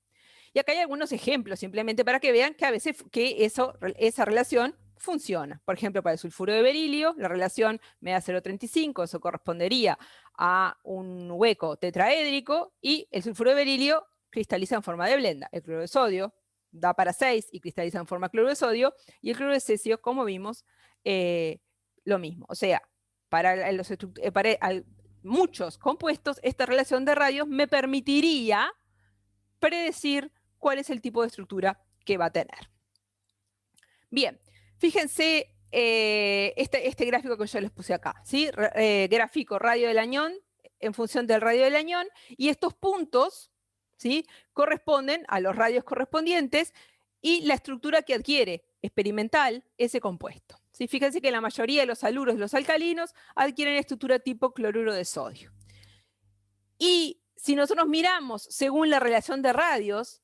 Y acá hay algunos ejemplos, simplemente para que vean que a veces esa relación funciona. Por ejemplo, para el sulfuro de berilio, la relación me da 0,35, eso correspondería a un hueco tetraédrico, y el sulfuro de berilio cristaliza en forma de blenda. El cloruro de sodio da para 6 y cristaliza en forma de cloruro de sodio, y el cloruro de cesio, como vimos, lo mismo. O sea, para muchos compuestos, esta relación de radios me permitiría predecir cuál es el tipo de estructura que va a tener. Bien, fíjense este gráfico que yo les puse acá, ¿sí? Gráfico radio del anión en función del radio del anión, y estos puntos, ¿sí?, corresponden a los radios correspondientes y la estructura que adquiere experimental ese compuesto. ¿Sí? Fíjense que la mayoría de los haluros y los alcalinos adquieren estructura tipo cloruro de sodio. Y si nosotros miramos según la relación de radios,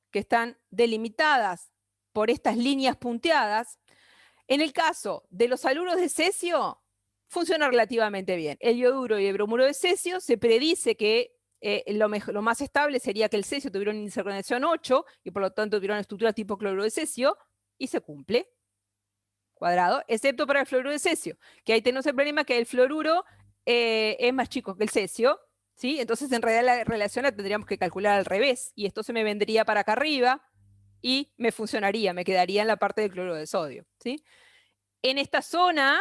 que están delimitadas por estas líneas punteadas, en el caso de los haluros de cesio, funciona relativamente bien. El ioduro y el bromuro de cesio se predice que lo más estable sería que el cesio tuviera un índice de coordinación 8 y por lo tanto tuviera una estructura tipo cloruro de cesio, y se cumple. Cuadrado, excepto para el fluoruro de cesio, que ahí tenemos el problema que el fluoruro es más chico que el cesio, ¿sí? Entonces en realidad la relación la tendríamos que calcular al revés, y esto se me vendría para acá arriba y me funcionaría, me quedaría en la parte del cloruro de sodio, ¿sí? En esta zona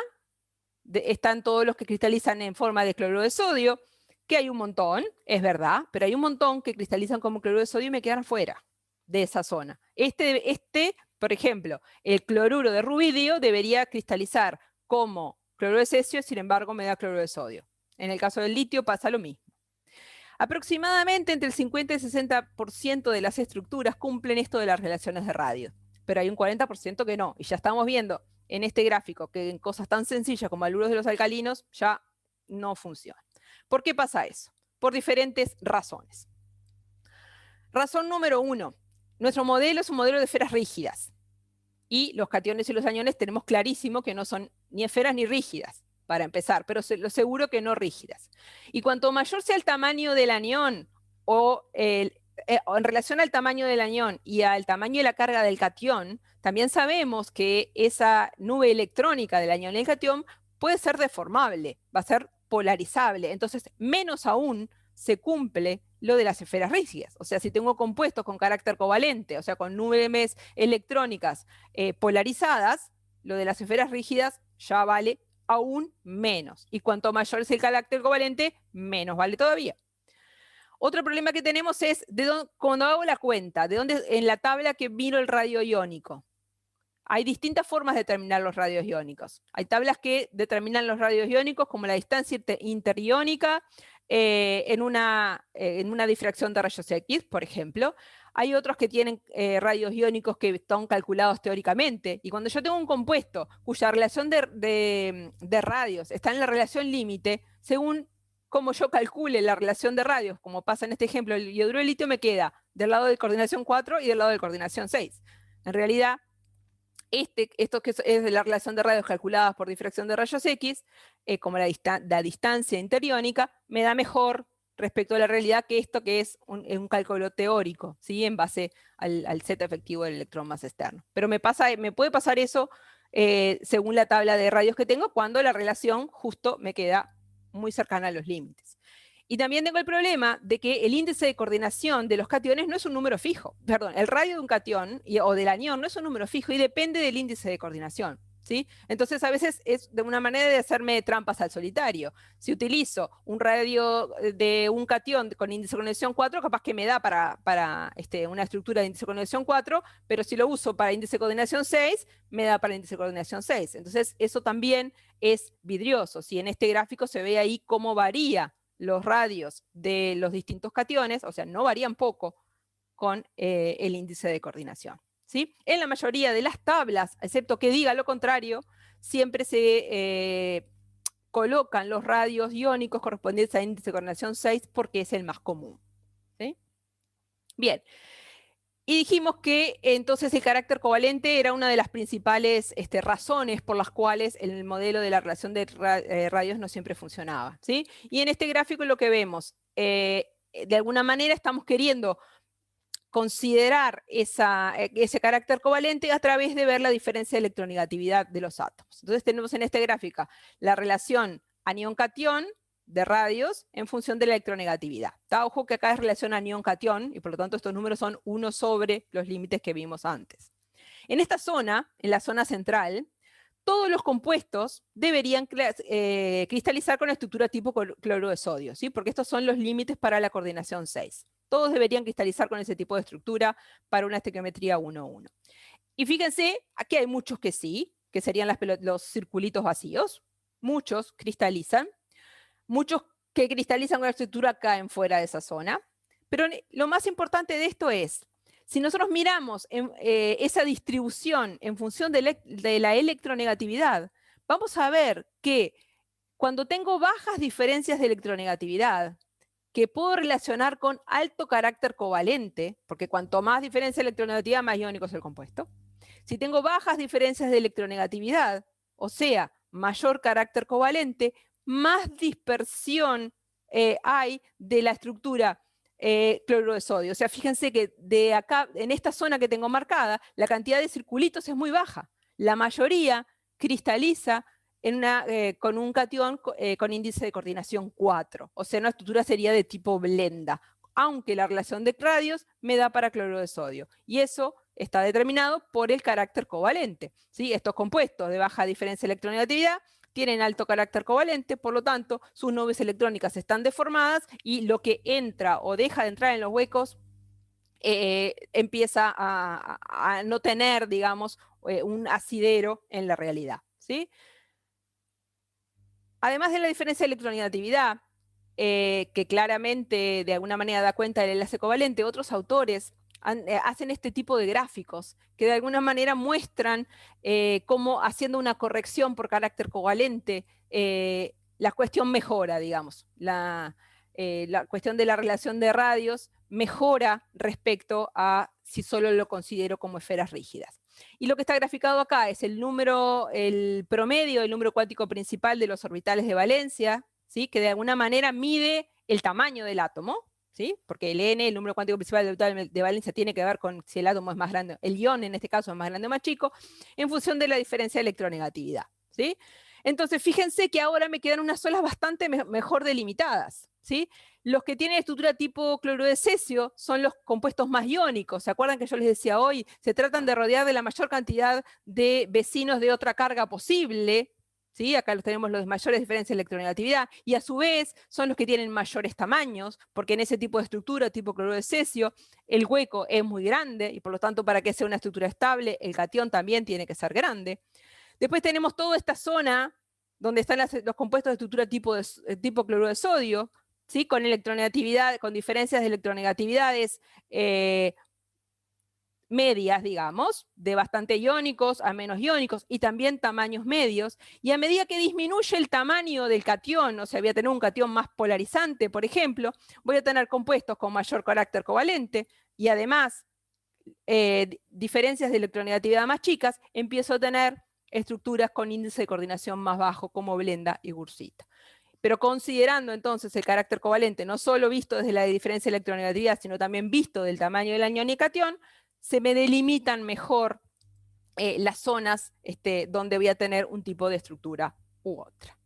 están todos los que cristalizan en forma de cloruro de sodio, que hay un montón, es verdad, pero hay un montón que cristalizan como cloruro de sodio y me quedan fuera de esa zona. Por ejemplo, el cloruro de rubidio debería cristalizar como cloruro de cesio, sin embargo me da cloruro de sodio. En el caso del litio pasa lo mismo. Aproximadamente entre el 50 y el 60% de las estructuras cumplen esto de las relaciones de radio, pero hay un 40% que no, y ya estamos viendo en este gráfico que en cosas tan sencillas como haluros de los alcalinos ya no funciona. ¿Por qué pasa eso? Por diferentes razones. Razón número 1. Nuestro modelo es un modelo de esferas rígidas, y los cationes y los aniones tenemos clarísimo que no son ni esferas ni rígidas, para empezar, pero lo seguro que no rígidas. Y cuanto mayor sea el tamaño del anión, o en relación al tamaño del anión y al tamaño de la carga del catión, también sabemos que esa nube electrónica del anión y el catión puede ser deformable, va a ser polarizable, entonces menos aún se cumple lo de las esferas rígidas. O sea, si tengo compuestos con carácter covalente, o sea, con nubes electrónicas polarizadas, lo de las esferas rígidas ya vale aún menos. Y cuanto mayor es el carácter covalente, menos vale todavía. Otro problema que tenemos es cuando hago la cuenta, de dónde en la tabla que miro el radio iónico. Hay distintas formas de determinar los radios iónicos. Hay tablas que determinan los radios iónicos como la distancia interiónica en una difracción de rayos X, por ejemplo. Hay otros que tienen radios iónicos que están calculados teóricamente. Y cuando yo tengo un compuesto cuya relación de radios está en la relación límite, según como yo calcule la relación de radios, como pasa en este ejemplo, el ioduro de litio me queda del lado de coordinación 4 y del lado de coordinación 6. En realidad, Esto que es de la relación de radios calculadas por difracción de rayos X, como la distancia interiónica, me da mejor respecto a la realidad que esto que es un cálculo teórico, ¿sí? En base al Z efectivo del electrón más externo. Pero me puede pasar eso según la tabla de radios que tengo, cuando la relación justo me queda muy cercana a los límites. Y también tengo el problema de que el índice de coordinación de los cationes no es un número fijo. Perdón, el radio de un catión o del anión no es un número fijo y depende del índice de coordinación, ¿sí? Entonces a veces es de una manera de hacerme trampas al solitario. Si utilizo un radio de un catión con índice de coordinación 4, capaz que me da para una estructura de índice de coordinación 4, pero si lo uso para índice de coordinación 6, me da para índice de coordinación 6. Entonces eso también es vidrioso. Si en este gráfico se ve ahí cómo varía los radios de los distintos cationes, o sea, no varían poco con el índice de coordinación, ¿sí? En la mayoría de las tablas, excepto que diga lo contrario, siempre se colocan los radios iónicos correspondientes a índice de coordinación 6 porque es el más común, ¿sí? Bien. Y dijimos que entonces el carácter covalente era una de las principales razones por las cuales el modelo de la relación de radios no siempre funcionaba, ¿sí? Y en este gráfico lo que vemos, de alguna manera estamos queriendo considerar ese carácter covalente a través de ver la diferencia de electronegatividad de los átomos. Entonces tenemos en este gráfico la relación anión-catión de radios en función de la electronegatividad. Ojo que acá es relación anión-catión y por lo tanto estos números son 1 sobre los límites que vimos antes. En esta zona, en la zona central, todos los compuestos deberían cristalizar con la estructura tipo cloruro de sodio, ¿sí? Porque estos son los límites para la coordinación 6. Todos deberían cristalizar con ese tipo de estructura para una estequiometría 1,1. Y fíjense, aquí hay muchos que sí, que serían los circulitos vacíos. Muchos cristalizan. Muchos que cristalizan con la estructura caen fuera de esa zona. Pero lo más importante de esto es, si nosotros miramos esa distribución en función de la electronegatividad, vamos a ver que cuando tengo bajas diferencias de electronegatividad, que puedo relacionar con alto carácter covalente, porque cuanto más diferencia de electronegatividad, más iónico es el compuesto. Si tengo bajas diferencias de electronegatividad, o sea, mayor carácter covalente, más dispersión hay de la estructura cloruro de sodio. O sea, fíjense que de acá, en esta zona que tengo marcada, la cantidad de circulitos es muy baja. La mayoría cristaliza con un catión con índice de coordinación 4. O sea, una estructura sería de tipo blenda, aunque la relación de radios me da para cloruro de sodio. Y eso está determinado por el carácter covalente, ¿sí? Estos compuestos de baja diferencia de electronegatividad tienen alto carácter covalente, por lo tanto, sus nubes electrónicas están deformadas y lo que entra o deja de entrar en los huecos empieza a no tener, digamos, un asidero en la realidad, ¿sí? Además de la diferencia de electronegatividad, que claramente de alguna manera da cuenta del enlace covalente, otros autores hacen este tipo de gráficos que de alguna manera muestran cómo haciendo una corrección por carácter covalente la cuestión mejora, digamos. La cuestión de la relación de radios mejora respecto a si solo lo considero como esferas rígidas. Y lo que está graficado acá es el promedio del número cuántico principal de los orbitales de valencia, ¿sí? Que de alguna manera mide el tamaño del átomo, ¿sí? Porque el N, el número cuántico principal del orbital de valencia, tiene que ver con si el átomo es más grande, el ion en este caso es más grande o más chico, en función de la diferencia de electronegatividad, ¿sí? Entonces, fíjense que ahora me quedan unas olas bastante mejor delimitadas, ¿sí? Los que tienen estructura tipo cloruro de cesio son los compuestos más iónicos. ¿Se acuerdan que yo les decía hoy? Se tratan de rodear de la mayor cantidad de vecinos de otra carga posible, ¿sí? Acá los tenemos los mayores diferencias de electronegatividad, y a su vez son los que tienen mayores tamaños, porque en ese tipo de estructura, tipo cloruro de cesio, el hueco es muy grande, y por lo tanto para que sea una estructura estable, el catión también tiene que ser grande. Después tenemos toda esta zona donde están los compuestos de estructura tipo cloruro de sodio, ¿sí? Con electronegatividad, con diferencias de electronegatividades medias, digamos, de bastante iónicos a menos iónicos, y también tamaños medios, y a medida que disminuye el tamaño del catión, o sea, voy a tener un catión más polarizante, por ejemplo, voy a tener compuestos con mayor carácter covalente, y además diferencias de electronegatividad más chicas, empiezo a tener estructuras con índice de coordinación más bajo como blenda y gursita. Pero considerando entonces el carácter covalente, no solo visto desde la diferencia de electronegatividad, sino también visto del tamaño del anión y catión, se me delimitan mejor las zonas donde voy a tener un tipo de estructura u otra.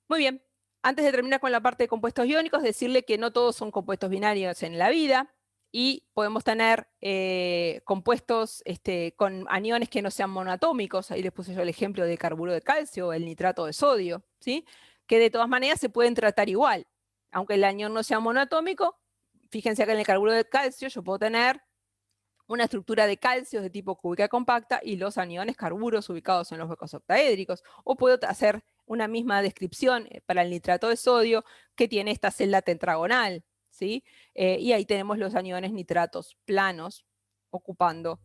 Muy bien, antes de terminar con la parte de compuestos iónicos, decirle que no todos son compuestos binarios en la vida, y podemos tener compuestos con aniones que no sean monoatómicos. Ahí les puse yo el ejemplo del carburo de calcio o el nitrato de sodio, ¿sí? Que de todas maneras se pueden tratar igual. Aunque el anión no sea monoatómico, fíjense que en el carburo de calcio yo puedo tener una estructura de calcios de tipo cúbica compacta y los aniones carburos ubicados en los huecos octaédricos. O puedo hacer una misma descripción para el nitrato de sodio que tiene esta celda tetragonal, ¿sí? Y ahí tenemos los aniones nitratos planos ocupando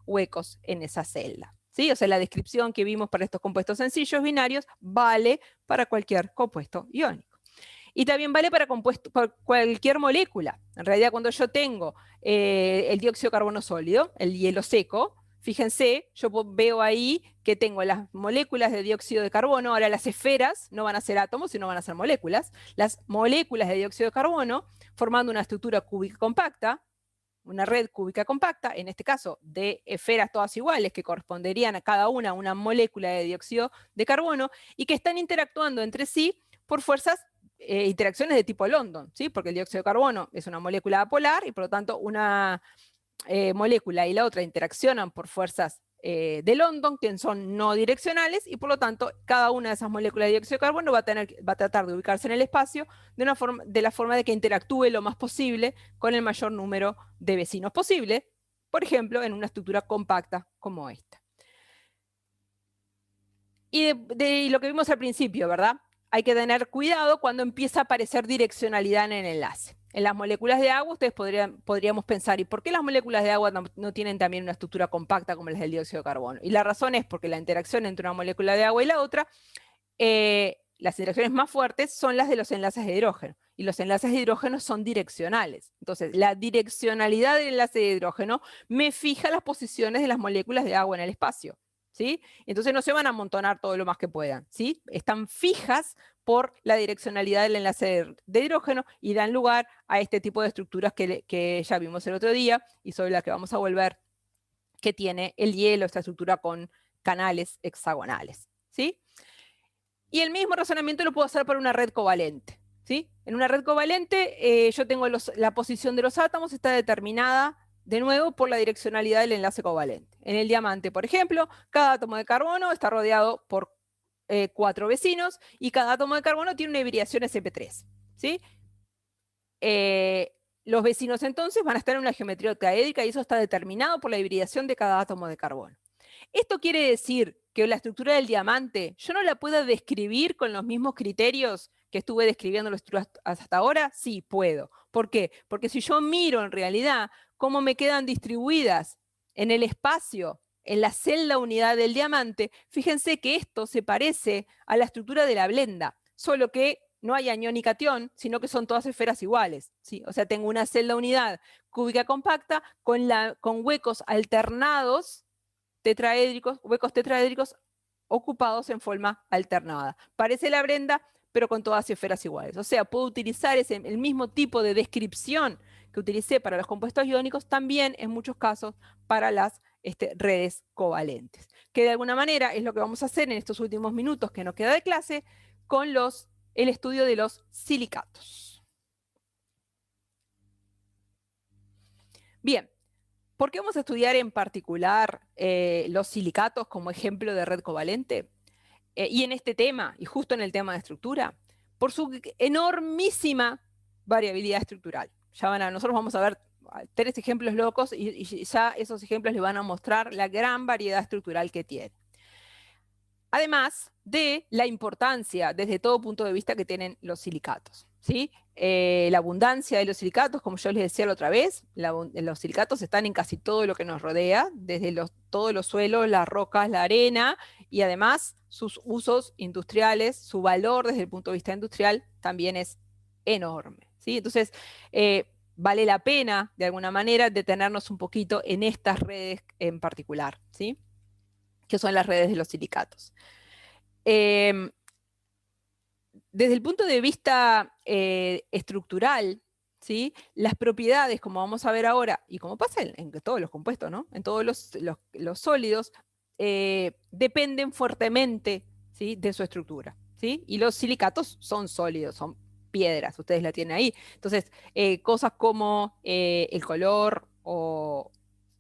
huecos en esa celda, ¿sí? O sea, la descripción que vimos para estos compuestos sencillos binarios vale para cualquier compuesto iónico. Y también vale para cualquier molécula. En realidad, cuando yo tengo el dióxido de carbono sólido, el hielo seco, fíjense, yo veo ahí que tengo las moléculas de dióxido de carbono. Ahora las esferas no van a ser átomos, sino van a ser moléculas. Las moléculas de dióxido de carbono formando una estructura cúbica compacta, una red cúbica compacta, en este caso de esferas todas iguales, que corresponderían a cada una a una molécula de dióxido de carbono, y que están interactuando entre sí por fuerzas, interacciones de tipo London, ¿sí? Porque el dióxido de carbono es una molécula apolar, y por lo tanto una molécula y la otra interaccionan por fuerzas de London, que son no direccionales, y por lo tanto cada una de esas moléculas de dióxido de carbono va a tratar de ubicarse en el espacio de la forma de que interactúe lo más posible con el mayor número de vecinos posible, por ejemplo, en una estructura compacta como esta. Y de lo que vimos al principio, ¿verdad? Hay que tener cuidado cuando empieza a aparecer direccionalidad en el enlace. En las moléculas de agua ustedes podríamos pensar, ¿y por qué las moléculas de agua no tienen también una estructura compacta como las del dióxido de carbono? Y la razón es porque la interacción entre una molécula de agua y la otra, las interacciones más fuertes son las de los enlaces de hidrógeno. Y los enlaces de hidrógeno son direccionales. Entonces, la direccionalidad del enlace de hidrógeno me fija las posiciones de las moléculas de agua en el espacio, ¿sí? Entonces no se van a amontonar todo lo más que puedan, ¿sí? Están fijas por la direccionalidad del enlace de hidrógeno y dan lugar a este tipo de estructuras que ya vimos el otro día y sobre las que vamos a volver, que tiene el hielo, esta estructura con canales hexagonales, ¿sí? Y el mismo razonamiento lo puedo hacer para una red covalente, ¿sí? En una red covalente yo tengo la posición de los átomos está determinada de nuevo por la direccionalidad del enlace covalente. En el diamante, por ejemplo, cada átomo de carbono está rodeado por 4 vecinos y cada átomo de carbono tiene una hibridación sp3, ¿sí? Los vecinos entonces van a estar en una geometría octaédrica y eso está determinado por la hibridación de cada átomo de carbono. Esto quiere decir que la estructura del diamante yo no la puedo describir con los mismos criterios que estuve describiendo la estructura hasta ahora. Sí, puedo. ¿Por qué? Porque si yo miro en realidad cómo me quedan distribuidas en el espacio, en la celda unidad del diamante, fíjense que esto se parece a la estructura de la blenda, solo que no hay anión y catión, sino que son todas esferas iguales, ¿sí? O sea, tengo una celda unidad cúbica compacta con huecos alternados tetraédricos, huecos tetraédricos ocupados en forma alternada. Parece la blenda, pero con todas esferas iguales. O sea, puedo utilizar el mismo tipo de descripción que utilicé para los compuestos iónicos, también en muchos casos para las redes covalentes. Que de alguna manera es lo que vamos a hacer en estos últimos minutos que nos queda de clase con el estudio de los silicatos. Bien, ¿por qué vamos a estudiar en particular los silicatos como ejemplo de red covalente? Y en este tema, y justo en el tema de estructura, por su enormísima variabilidad estructural. Nosotros vamos a ver 3 ejemplos locos y ya esos ejemplos les van a mostrar la gran variedad estructural que tiene. Además de la importancia desde todo punto de vista que tienen los silicatos, ¿sí? La abundancia de los silicatos, como yo les decía la otra vez, los silicatos están en casi todo lo que nos rodea, desde todos los suelos, las rocas, la arena, y además sus usos industriales, su valor desde el punto de vista industrial también es enorme, ¿sí? Entonces, vale la pena, de alguna manera, detenernos un poquito en estas redes en particular, ¿sí? Que son las redes de los silicatos. Desde el punto de vista estructural, ¿sí? Las propiedades, como vamos a ver ahora, y como pasa en todos los compuestos, ¿no? En todos los sólidos, dependen fuertemente, ¿sí? De su estructura, ¿sí? Y los silicatos son sólidos, son piedras, ustedes la tienen ahí. Entonces, cosas como el color o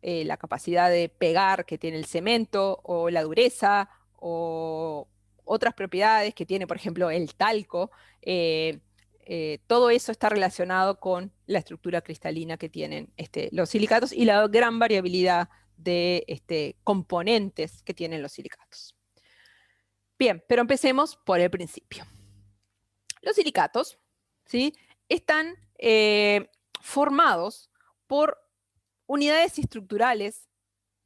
la capacidad de pegar que tiene el cemento, o la dureza, o otras propiedades que tiene, por ejemplo, el talco, todo eso está relacionado con la estructura cristalina que tienen los silicatos y la gran variabilidad de componentes que tienen los silicatos. Bien, pero empecemos por el principio. Los silicatos, ¿sí? Están formados por unidades estructurales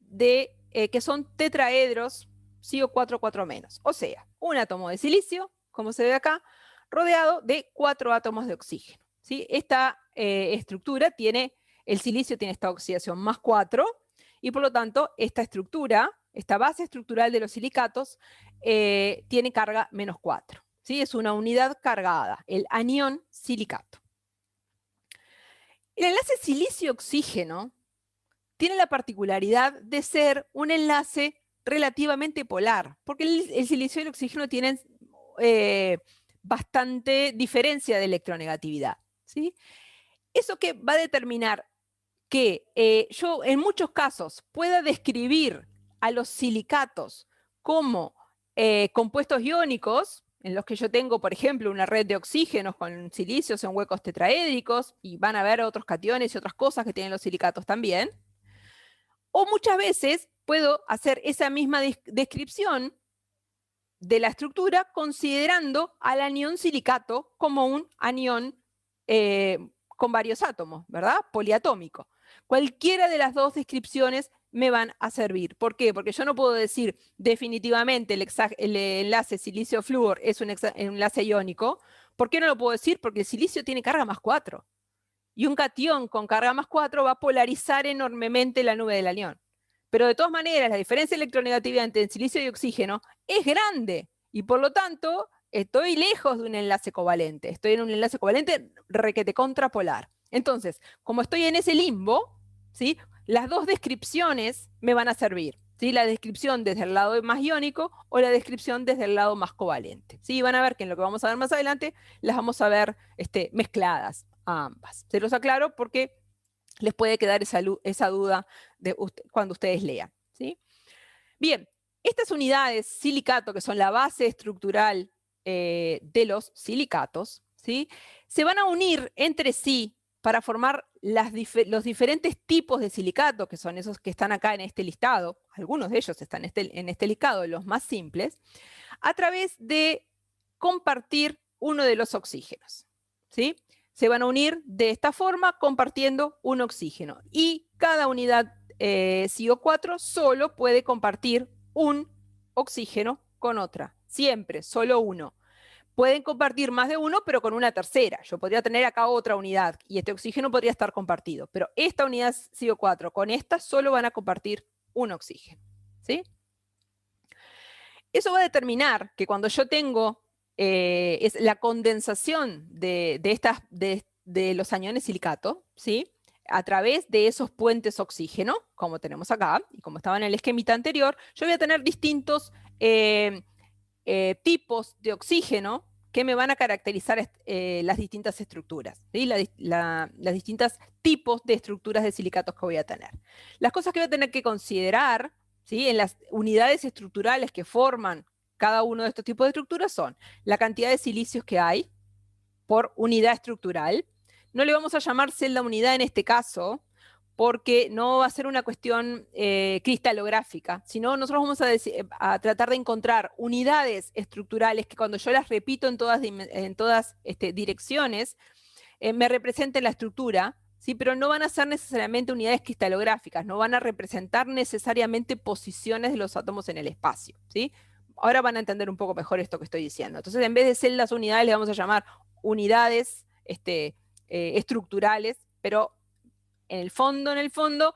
que son tetraedros CO4 4-. O sea, un átomo de silicio, como se ve acá, rodeado de 4 átomos de oxígeno, ¿sí? Esta estructura el silicio tiene esta oxidación +4, y por lo tanto esta base estructural de los silicatos tiene carga -4. ¿Sí? Es una unidad cargada, el anión silicato. El enlace silicio-oxígeno tiene la particularidad de ser un enlace relativamente polar, porque el silicio y el oxígeno tienen bastante diferencia de electronegatividad, ¿sí? Eso que va a determinar que yo en muchos casos pueda describir a los silicatos como compuestos iónicos, en los que yo tengo, por ejemplo, una red de oxígenos con silicios en huecos tetraédricos, y van a haber otros cationes y otras cosas que tienen los silicatos también. O muchas veces puedo hacer esa misma descripción de la estructura considerando al anión silicato como un anión con varios átomos, ¿verdad? Poliatómico. Cualquiera de las dos descripciones me van a servir. ¿Por qué? Porque yo no puedo decir definitivamente el enlace silicio-flúor es un enlace iónico. ¿Por qué no lo puedo decir? Porque el silicio tiene carga +4. Y un catión con carga +4 va a polarizar enormemente la nube del anión. Pero de todas maneras, la diferencia de electronegatividad entre silicio y oxígeno es grande. Y por lo tanto, estoy lejos de un enlace covalente. Estoy en un enlace covalente requete contrapolar. Entonces, como estoy en ese limbo, ¿sí? Las dos descripciones me van a servir, ¿sí? La descripción desde el lado más iónico o la descripción desde el lado más covalente, ¿sí? Van a ver que en lo que vamos a ver más adelante las vamos a ver mezcladas a ambas. Se los aclaro porque les puede quedar esa duda cuando ustedes lean, ¿sí? Bien, estas unidades silicato, que son la base estructural de los silicatos, ¿sí? Se van a unir entre sí para formar los diferentes tipos de silicato, que son esos que están acá en este listado. Algunos de ellos están en este listado, los más simples, a través de compartir uno de los oxígenos, ¿sí? Se van a unir de esta forma compartiendo un oxígeno. Y cada unidad CO4 solo puede compartir un oxígeno con otra. Siempre, solo uno. Pueden compartir más de uno, pero con una tercera. Yo podría tener acá otra unidad y este oxígeno podría estar compartido. Pero esta unidad CO4 con esta solo van a compartir un oxígeno, ¿sí? Eso va a determinar que cuando yo tengo es la condensación de los aniones silicato, ¿sí? A través de esos puentes oxígeno, como tenemos acá, y como estaba en el esquemita anterior, yo voy a tener distintos tipos de oxígeno que me van a caracterizar las distintas estructuras, ¿sí? Las distintas tipos de estructuras de silicatos que voy a tener. Las cosas que voy a tener que considerar, ¿sí? En las unidades estructurales que forman cada uno de estos tipos de estructuras son la cantidad de silicios que hay por unidad estructural. No le vamos a llamar celda unidad en este caso, porque no va a ser una cuestión cristalográfica, sino nosotros vamos a tratar de encontrar unidades estructurales que cuando yo las repito en todas direcciones, me representen la estructura, ¿sí? Pero no van a ser necesariamente unidades cristalográficas, no van a representar necesariamente posiciones de los átomos en el espacio, ¿sí? Ahora van a entender un poco mejor esto que estoy diciendo. Entonces, en vez de celdas unidades, le vamos a llamar unidades estructurales, pero en el fondo,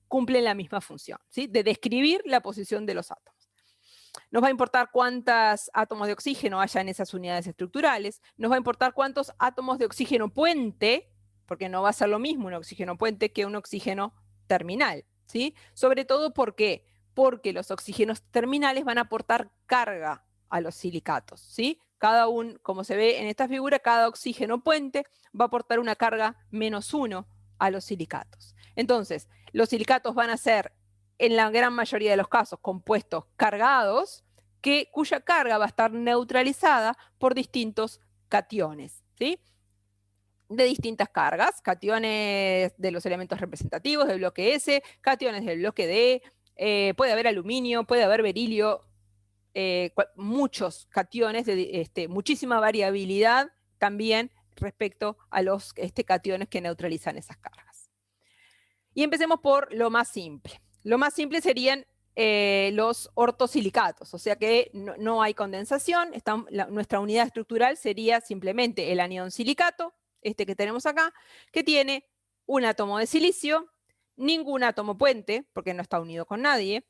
cumplen la misma función, ¿sí? De describir la posición de los átomos. Nos va a importar cuántos átomos de oxígeno haya en esas unidades estructurales, nos va a importar cuántos átomos de oxígeno puente, porque no va a ser lo mismo un oxígeno puente que un oxígeno terminal, ¿sí? Sobre todo porque los oxígenos terminales van a aportar carga a los silicatos, ¿sí? Como se ve en esta figura, cada oxígeno puente va a aportar una carga -1 a los silicatos. Entonces, los silicatos van a ser, en la gran mayoría de los casos, compuestos cargados, cuya carga va a estar neutralizada por distintos cationes, ¿sí? De distintas cargas, cationes de los elementos representativos del bloque S, cationes del bloque D, puede haber aluminio, puede haber berilio, muchos cationes, muchísima variabilidad también respecto a los cationes que neutralizan esas cargas. Y empecemos por lo más simple. Lo más simple serían los ortosilicatos, o sea que no hay condensación, nuestra unidad estructural sería simplemente el anión silicato, este que tenemos acá, que tiene un átomo de silicio, ningún átomo puente, porque no está unido con nadie,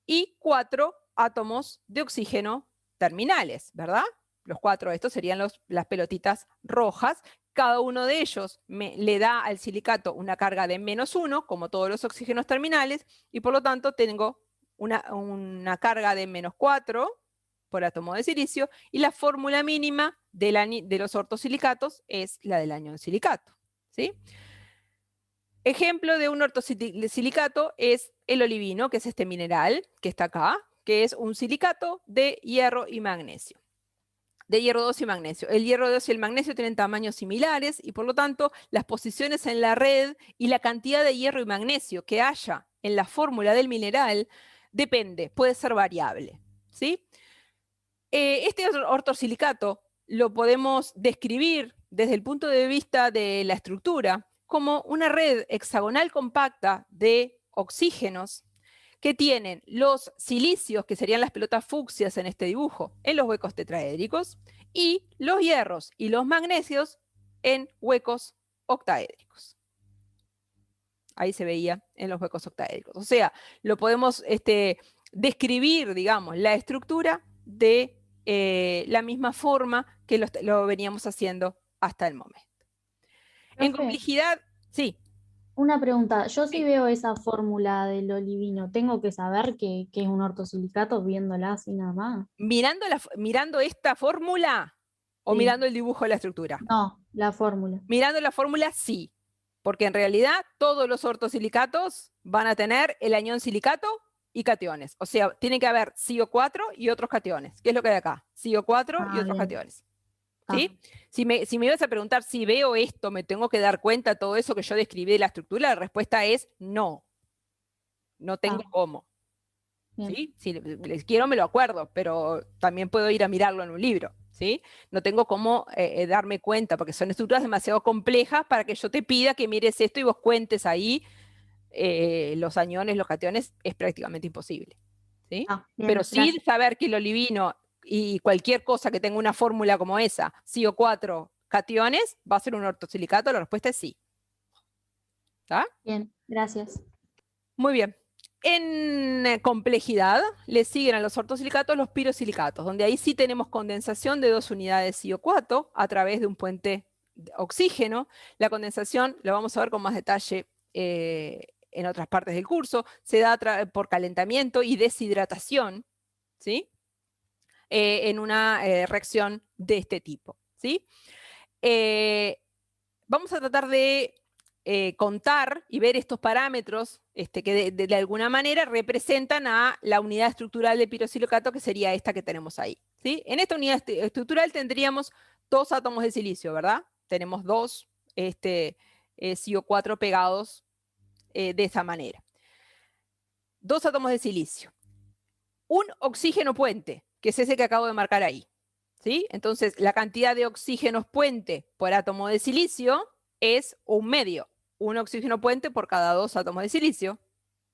y 4 átomos de oxígeno terminales, ¿verdad? Los 4 de estos serían las pelotitas rojas. Cada uno de ellos le da al silicato una carga de -1, como todos los oxígenos terminales, y por lo tanto tengo una carga de -4 por átomo de silicio, y la fórmula mínima de los ortosilicatos es la del anión silicato, ¿sí? Ejemplo de un ortosilicato es el olivino, que es este mineral que está acá, que es un silicato de hierro y magnesio. De hierro 2 y magnesio. El hierro 2 y el magnesio tienen tamaños similares y por lo tanto las posiciones en la red y la cantidad de hierro y magnesio que haya en la fórmula del mineral depende, puede ser variable, ¿sí? Este ortosilicato lo podemos describir desde el punto de vista de la estructura como una red hexagonal compacta de oxígenos que tienen los silicios, que serían las pelotas fucsias en este dibujo, en los huecos tetraédricos, y los hierros y los magnesios en huecos octaédricos. Ahí se veía en los huecos octaédricos. O sea, lo podemos describir, digamos, la estructura de la misma forma que lo veníamos haciendo hasta el momento. En Profe, complejidad, sí. una pregunta, yo si veo esa fórmula del olivino, ¿tengo que saber que es un ortosilicato viéndola así nada más? Mirando esta fórmula o Sí. mirando el dibujo de la estructura. No, la fórmula. Mirando la fórmula, sí. Porque en realidad todos los ortosilicatos van a tener el anión silicato y cationes. O sea, tiene que haber CO4 y otros cationes. ¿Qué es lo que hay acá? CO4 y otros bien. cationes. ¿Sí? Si me ibas a preguntar si veo esto, ¿me tengo que dar cuenta de todo eso que yo describí de la estructura? La respuesta es no. No tengo cómo. ¿Sí? Si les quiero me lo acuerdo, pero también puedo ir a mirarlo en un libro. ¿Sí? No tengo cómo darme cuenta, porque son estructuras demasiado complejas para que yo te pida que mires esto y vos cuentes ahí los aniones, los cationes, es prácticamente imposible. ¿Sí? Bien, pero sí gracias. saber que el olivino y cualquier cosa que tenga una fórmula como esa, CO4 cationes, va a ser un ortosilicato, la respuesta es sí. ¿Está? Bien, gracias. Muy bien. En complejidad le siguen a los ortosilicatos los pirosilicatos, donde ahí sí tenemos condensación de 2 unidades CO4 a través de un puente de oxígeno. La condensación, lo vamos a ver con más detalle en otras partes del curso, se da por calentamiento y deshidratación, ¿sí? En una reacción de este tipo, ¿sí? Vamos a tratar de contar y ver estos parámetros que de alguna manera representan a la unidad estructural de pirosilicato, que sería esta que tenemos ahí, ¿sí? En esta unidad estructural tendríamos 2 átomos de silicio, ¿verdad? Tenemos 2 CO4 pegados de esa manera. 2 átomos de silicio. Un oxígeno puente, que es ese que acabo de marcar ahí, ¿sí? Entonces, la cantidad de oxígenos puente por átomo de silicio es 1/2. Un oxígeno puente por cada 2 átomos de silicio,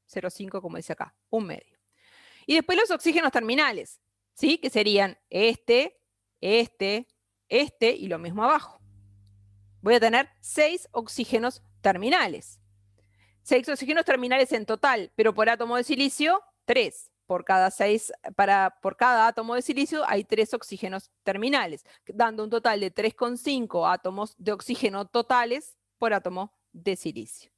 0,5 como dice acá, 1/2. Y después los oxígenos terminales, ¿sí? Que serían este y lo mismo abajo. Voy a tener 6 oxígenos terminales. 6 oxígenos terminales en total, pero por átomo de silicio, 3. Por cada átomo de silicio hay 3 oxígenos terminales, dando un total de 3,5 átomos de oxígeno totales por átomo de silicio.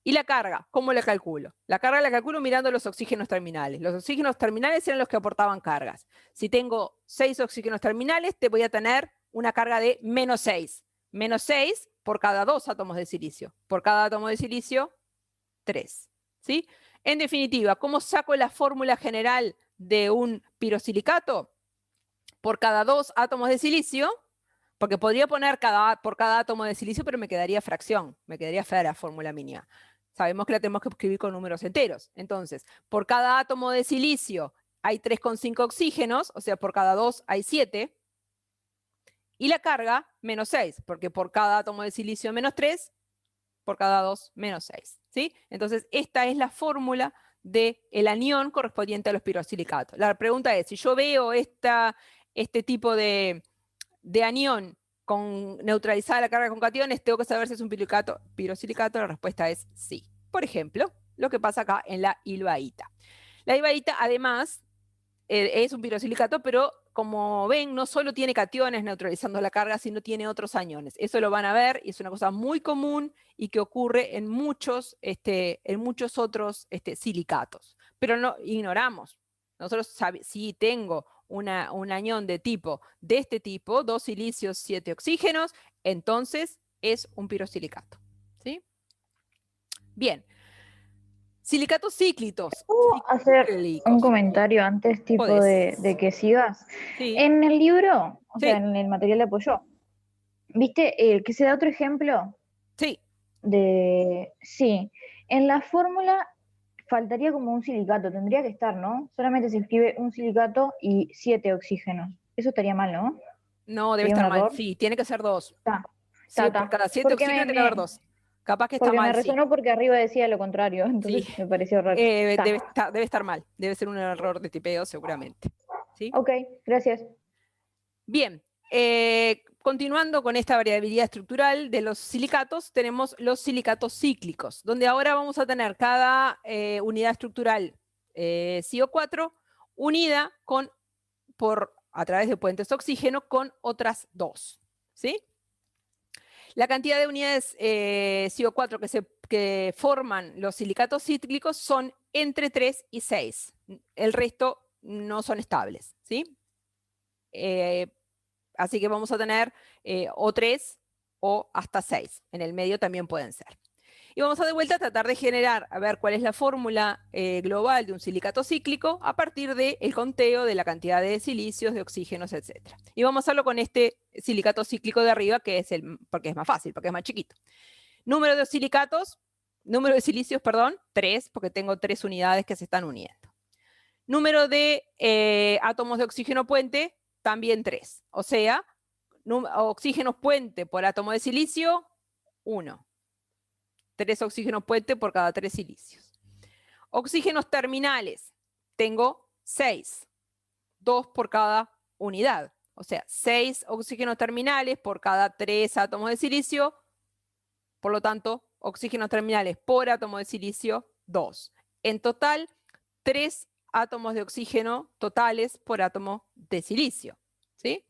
¿Y la carga? ¿Cómo la calculo? La carga la calculo mirando los oxígenos terminales. Los oxígenos terminales eran los que aportaban cargas. Si tengo 6 oxígenos terminales, te voy a tener una carga de menos 6. Menos 6 por cada 2 átomos de silicio. Por cada átomo de silicio, 3. ¿Sí? En definitiva, ¿cómo saco la fórmula general de un pirosilicato? Por cada 2 átomos de silicio, porque podría poner por cada átomo de silicio, pero me quedaría fracción, me quedaría fea la fórmula mínima. Sabemos que la tenemos que escribir con números enteros. Entonces, por cada átomo de silicio hay 3,5 oxígenos, o sea, por cada 2 hay 7. Y la carga, menos 6, porque por cada átomo de silicio menos 3, por cada 2 menos 6. ¿Sí? Entonces, esta es la fórmula del anión correspondiente a los pirosilicatos. La pregunta es, si yo veo este tipo de anión con neutralizada la carga con cationes, tengo que saber si es un pirosilicato. La respuesta es sí. Por ejemplo, lo que pasa acá en la ilbaíta. La ilbaíta, además, es un pirosilicato, pero como ven, no solo tiene cationes neutralizando la carga, sino tiene otros aniones. Eso lo van a ver y es una cosa muy común y que ocurre en muchos otros silicatos. Pero no ignoramos. Nosotros si tengo un anión de este tipo, 2 silicios, 7 oxígenos, entonces es un pirosilicato. ¿Sí? Bien. Silicatos cíclicos. ¿Puedo hacer un comentario antes, tipo de que sigas? Sí. En el libro, o Sí. sea, en el material de apoyo, ¿viste que se da otro ejemplo? Sí. Sí, en la fórmula faltaría como un silicato, tendría que estar, ¿no? Solamente se escribe un silicato y 7 oxígenos. Eso estaría mal, ¿no? No, debe ¿Sería estar un mal. error? Sí, tiene que ser 2. Sí, Por cada 7 oxígenos tiene que haber 2. Capaz que está porque mal, me resonó porque arriba decía lo contrario, entonces Sí. me pareció raro. Debe estar mal. Debe ser un error de tipeo seguramente. ¿Sí? Ok, gracias. Bien. Continuando con esta variabilidad estructural de los silicatos, tenemos los silicatos cíclicos, donde ahora vamos a tener cada unidad estructural CO4 unida a través de puentes oxígeno con otras 2. ¿Sí? La cantidad de unidades CO4 que forman los silicatos cíclicos son entre 3 y 6. El resto no son estables. ¿Sí? Así que vamos a tener o 3 o hasta 6. En el medio también pueden ser. Y vamos a de vuelta a tratar de generar, a ver cuál es la fórmula global de un silicato cíclico a partir del conteo de la cantidad de silicios, de oxígenos, etc. Y vamos a hacerlo con este silicato cíclico de arriba, porque es más fácil, porque es más chiquito. Número de silicios, 3, porque tengo 3 unidades que se están uniendo. Número de átomos de oxígeno puente, también 3. O sea, oxígenos puente por átomo de silicio, 1. 3 oxígenos puente por cada 3 silicios. Oxígenos terminales, tengo 6. 2 por cada unidad. O sea, 6 oxígenos terminales por cada 3 átomos de silicio. Por lo tanto, oxígenos terminales por átomo de silicio, 2. En total, 3 átomos de oxígeno totales por átomo de silicio. ¿Sí?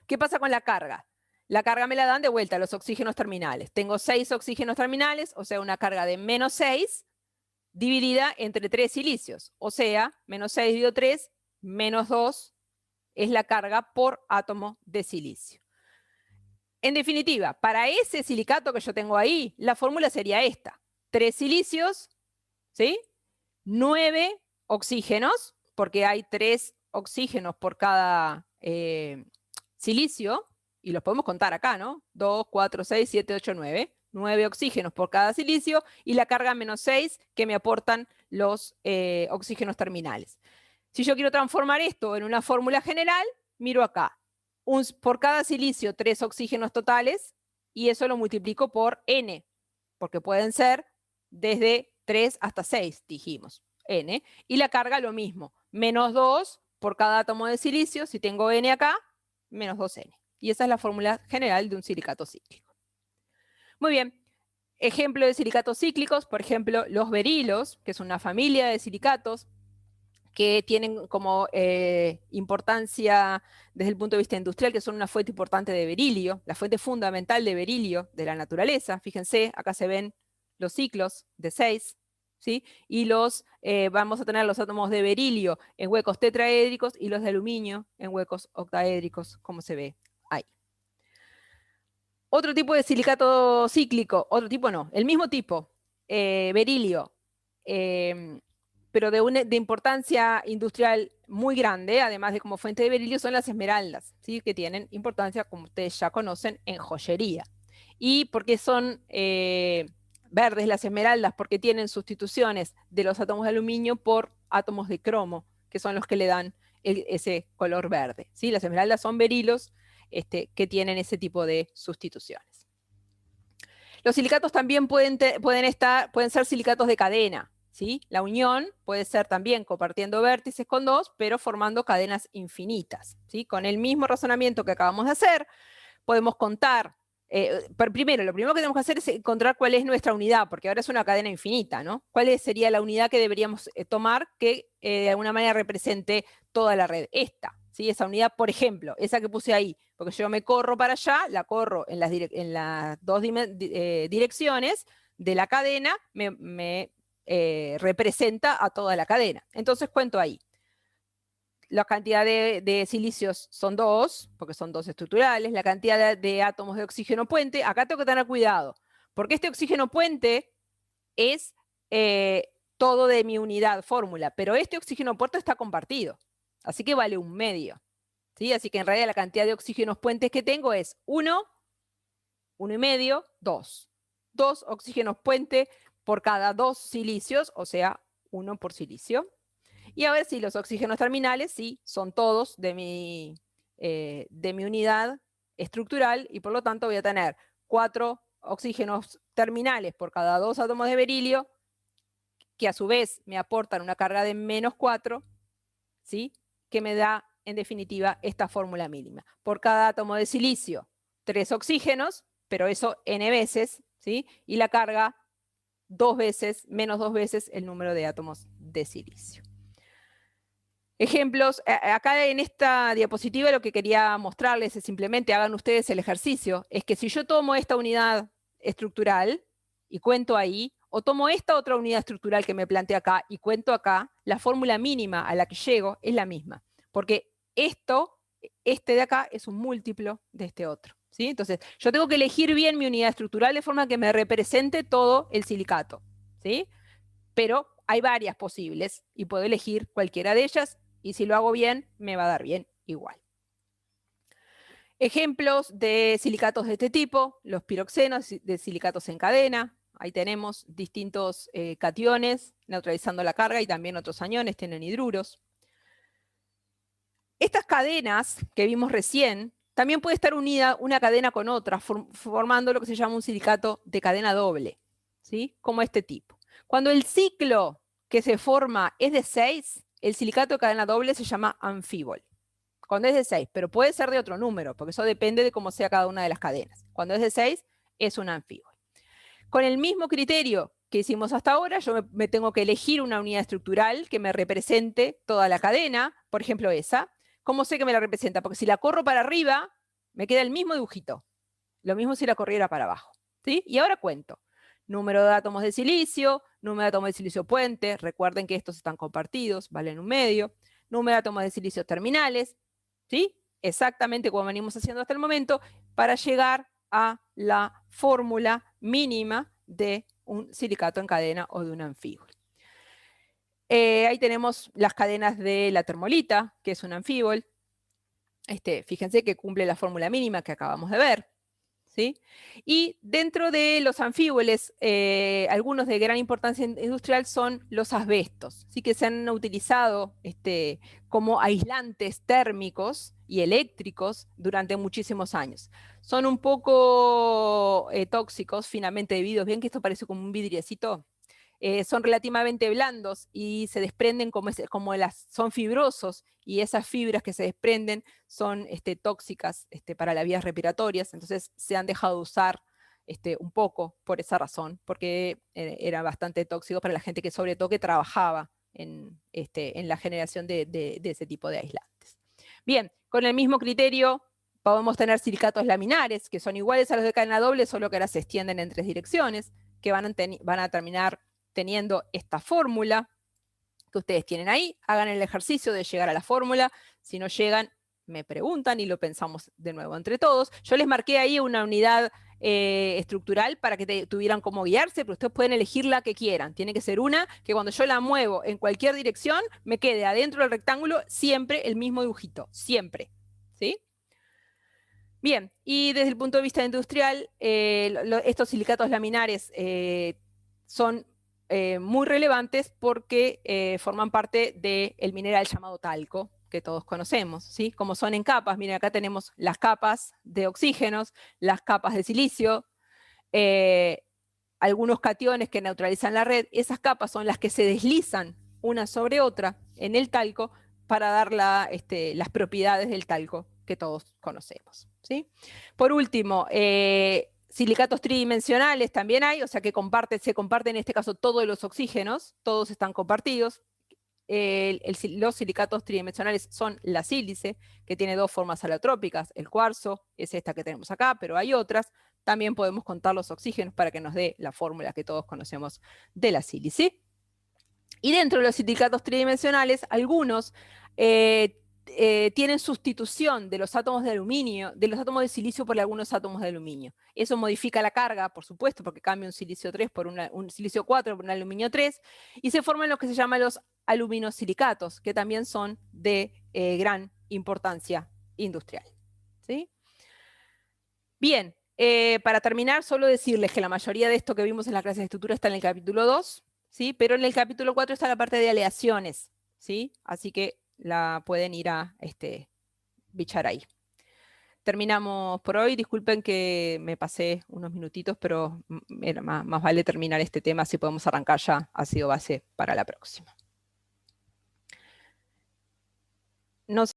¿Qué pasa con la carga? La carga me la dan de vuelta los oxígenos terminales. Tengo 6 oxígenos terminales, o sea, una carga de menos 6 dividida entre 3 silicios. O sea, menos 6 dividido 3, menos 2 es la carga por átomo de silicio. En definitiva, para ese silicato que yo tengo ahí, la fórmula sería esta. 3 silicios, ¿sí? 9 oxígenos, porque hay 3 oxígenos por cada silicio, y los podemos contar acá, ¿no? 2, 4, 6, 7, 8, 9. 9 oxígenos por cada silicio y la carga menos 6 que me aportan los oxígenos terminales. Si yo quiero transformar esto en una fórmula general, miro acá. Por cada silicio, 3 oxígenos totales y eso lo multiplico por N, porque pueden ser desde 3 hasta 6, dijimos. N. Y la carga lo mismo. Menos 2 por cada átomo de silicio. Si tengo N acá, menos 2N. Y esa es la fórmula general de un silicato cíclico. Muy bien. Ejemplo de silicatos cíclicos, por ejemplo, los berilos, que es una familia de silicatos que tienen como importancia desde el punto de vista industrial, que son una fuente importante de berilio, la fuente fundamental de berilio de la naturaleza. Fíjense, acá se ven los ciclos de 6, ¿sí? Y vamos a tener los átomos de berilio en huecos tetraédricos y los de aluminio en huecos octaédricos, como se ve ahí. Otro tipo de silicato cíclico, otro tipo no, el mismo tipo, berilio, pero de importancia industrial muy grande, además de como fuente de berilio, son las esmeraldas, ¿sí? Que tienen importancia, como ustedes ya conocen, en joyería. ¿Y por qué son verdes las esmeraldas? Porque tienen sustituciones de los átomos de aluminio por átomos de cromo, que son los que le dan ese color verde, ¿sí? Las esmeraldas son berilos que tienen ese tipo de sustituciones. Los silicatos también pueden ser silicatos de cadena, ¿sí? La unión puede ser también compartiendo vértices con dos, pero formando cadenas infinitas, ¿sí? Con el mismo razonamiento que acabamos de hacer, podemos contar. Primero, lo primero que tenemos que hacer es encontrar cuál es nuestra unidad, porque ahora es una cadena infinita, ¿no? ¿Cuál sería la unidad que deberíamos tomar que de alguna manera represente toda la red? Esta, ¿sí? Esa unidad, por ejemplo, esa que puse ahí, porque yo me corro para allá, la corro en las dos direcciones de la cadena, me representa a toda la cadena. Entonces cuento ahí. La cantidad de silicios son 2, porque son 2 estructurales. La cantidad de átomos de oxígeno puente, acá tengo que tener cuidado, porque este oxígeno puente es todo de mi unidad fórmula, pero este oxígeno puente está compartido, así que vale 1/2. ¿Sí? Así que en realidad la cantidad de oxígenos puentes que tengo es 1, 1,5, 2. 2 oxígenos puente por cada 2 silicios, o sea, 1 por silicio. Y a ver si los oxígenos terminales, sí, son todos de mi unidad estructural, y por lo tanto voy a tener 4 oxígenos terminales por cada 2 átomos de berilio, que a su vez me aportan una carga de -4, ¿sí? Que me da, en definitiva, esta fórmula mínima. Por cada átomo de silicio, 3 oxígenos, pero eso n veces, ¿sí? Y la carga -2 veces el número de átomos de silicio. Ejemplos, acá en esta diapositiva lo que quería mostrarles es simplemente, hagan ustedes el ejercicio, es que si yo tomo esta unidad estructural y cuento ahí, o tomo esta otra unidad estructural que me planteé acá y cuento acá, la fórmula mínima a la que llego es la misma, porque este de acá es un múltiplo de este otro, ¿sí? Entonces, yo tengo que elegir bien mi unidad estructural de forma que me represente todo el silicato, ¿sí? Pero hay varias posibles y puedo elegir cualquiera de ellas, y si lo hago bien, me va a dar bien igual. Ejemplos de silicatos de este tipo, los piroxenos de silicatos en cadena. Ahí tenemos distintos cationes neutralizando la carga, y también otros aniones tienen hidruros. Estas cadenas que vimos recién, también puede estar unida una cadena con otra, formando lo que se llama un silicato de cadena doble, ¿sí? Como este tipo. Cuando el ciclo que se forma es de 6, el silicato de cadena doble se llama anfíbol. Cuando es de 6, pero puede ser de otro número, porque eso depende de cómo sea cada una de las cadenas. Cuando es de 6, es un anfíbol. Con el mismo criterio que hicimos hasta ahora, yo me tengo que elegir una unidad estructural que me represente toda la cadena, por ejemplo esa. ¿Cómo sé que me la representa? Porque si la corro para arriba, me queda el mismo dibujito. Lo mismo si la corriera para abajo, ¿sí? Y ahora cuento. Número de átomos de silicio, número de átomos de silicio puente, recuerden que estos están compartidos, valen 1/2. Número de átomos de silicio terminales, ¿sí? Exactamente como venimos haciendo hasta el momento, para llegar a la fórmula mínima de un silicato en cadena o de un anfíbol. Ahí tenemos las cadenas de la termolita, que es un anfíbol. Fíjense que cumple la fórmula mínima que acabamos de ver, ¿sí? Y dentro de los anfíboles, algunos de gran importancia industrial son los asbestos, ¿sí? Que se han utilizado como aislantes térmicos y eléctricos durante muchísimos años. Son un poco tóxicos, finamente debidos, ven que esto parece como un vidriecito. son relativamente blandos y se desprenden son fibrosos, y esas fibras que se desprenden son tóxicas para las vías respiratorias, entonces se han dejado de usar un poco por esa razón, porque era bastante tóxico para la gente que sobre todo que trabajaba en la generación de ese tipo de aislantes. Bien, con el mismo criterio podemos tener silicatos laminares, que son iguales a los de cadena doble, solo que ahora se extienden en 3 direcciones, que van a terminar teniendo esta fórmula que ustedes tienen ahí. Hagan el ejercicio de llegar a la fórmula. Si no llegan, me preguntan y lo pensamos de nuevo entre todos. Yo les marqué ahí una unidad estructural para que tuvieran cómo guiarse, pero ustedes pueden elegir la que quieran. Tiene que ser una que cuando yo la muevo en cualquier dirección, me quede adentro del rectángulo siempre el mismo dibujito, siempre. ¿Sí? Bien, y desde el punto de vista industrial, estos silicatos laminares son muy relevantes porque forman parte del mineral llamado talco, que todos conocemos, ¿sí? Como son en capas, miren, acá tenemos las capas de oxígenos, las capas de silicio, algunos cationes que neutralizan la red. Esas capas son las que se deslizan una sobre otra en el talco para dar las propiedades del talco que todos conocemos, ¿sí? Por último, silicatos tridimensionales también hay, o sea que se comparten en este caso todos los oxígenos, todos están compartidos. Los silicatos tridimensionales son la sílice, que tiene 2 formas alotrópicas. El cuarzo es esta que tenemos acá, pero hay otras. También podemos contar los oxígenos para que nos dé la fórmula que todos conocemos de la sílice. Y dentro de los silicatos tridimensionales, algunos tienen sustitución de los átomos de aluminio, de los átomos de silicio por algunos átomos de aluminio. Eso modifica la carga, por supuesto, porque cambia un silicio 3 por un silicio 4 por un aluminio 3, y se forman lo que se llaman los aluminosilicatos, que también son de gran importancia industrial. ¿Sí? Bien, para terminar, solo decirles que la mayoría de esto que vimos en la clase de estructura está en el capítulo 2, ¿sí? Pero en el capítulo 4 está la parte de aleaciones, ¿sí? Así que la pueden ir a bichar ahí. Terminamos por hoy. Disculpen que me pasé unos minutitos, pero más vale terminar este tema, si podemos arrancar ya ácido base para la próxima. No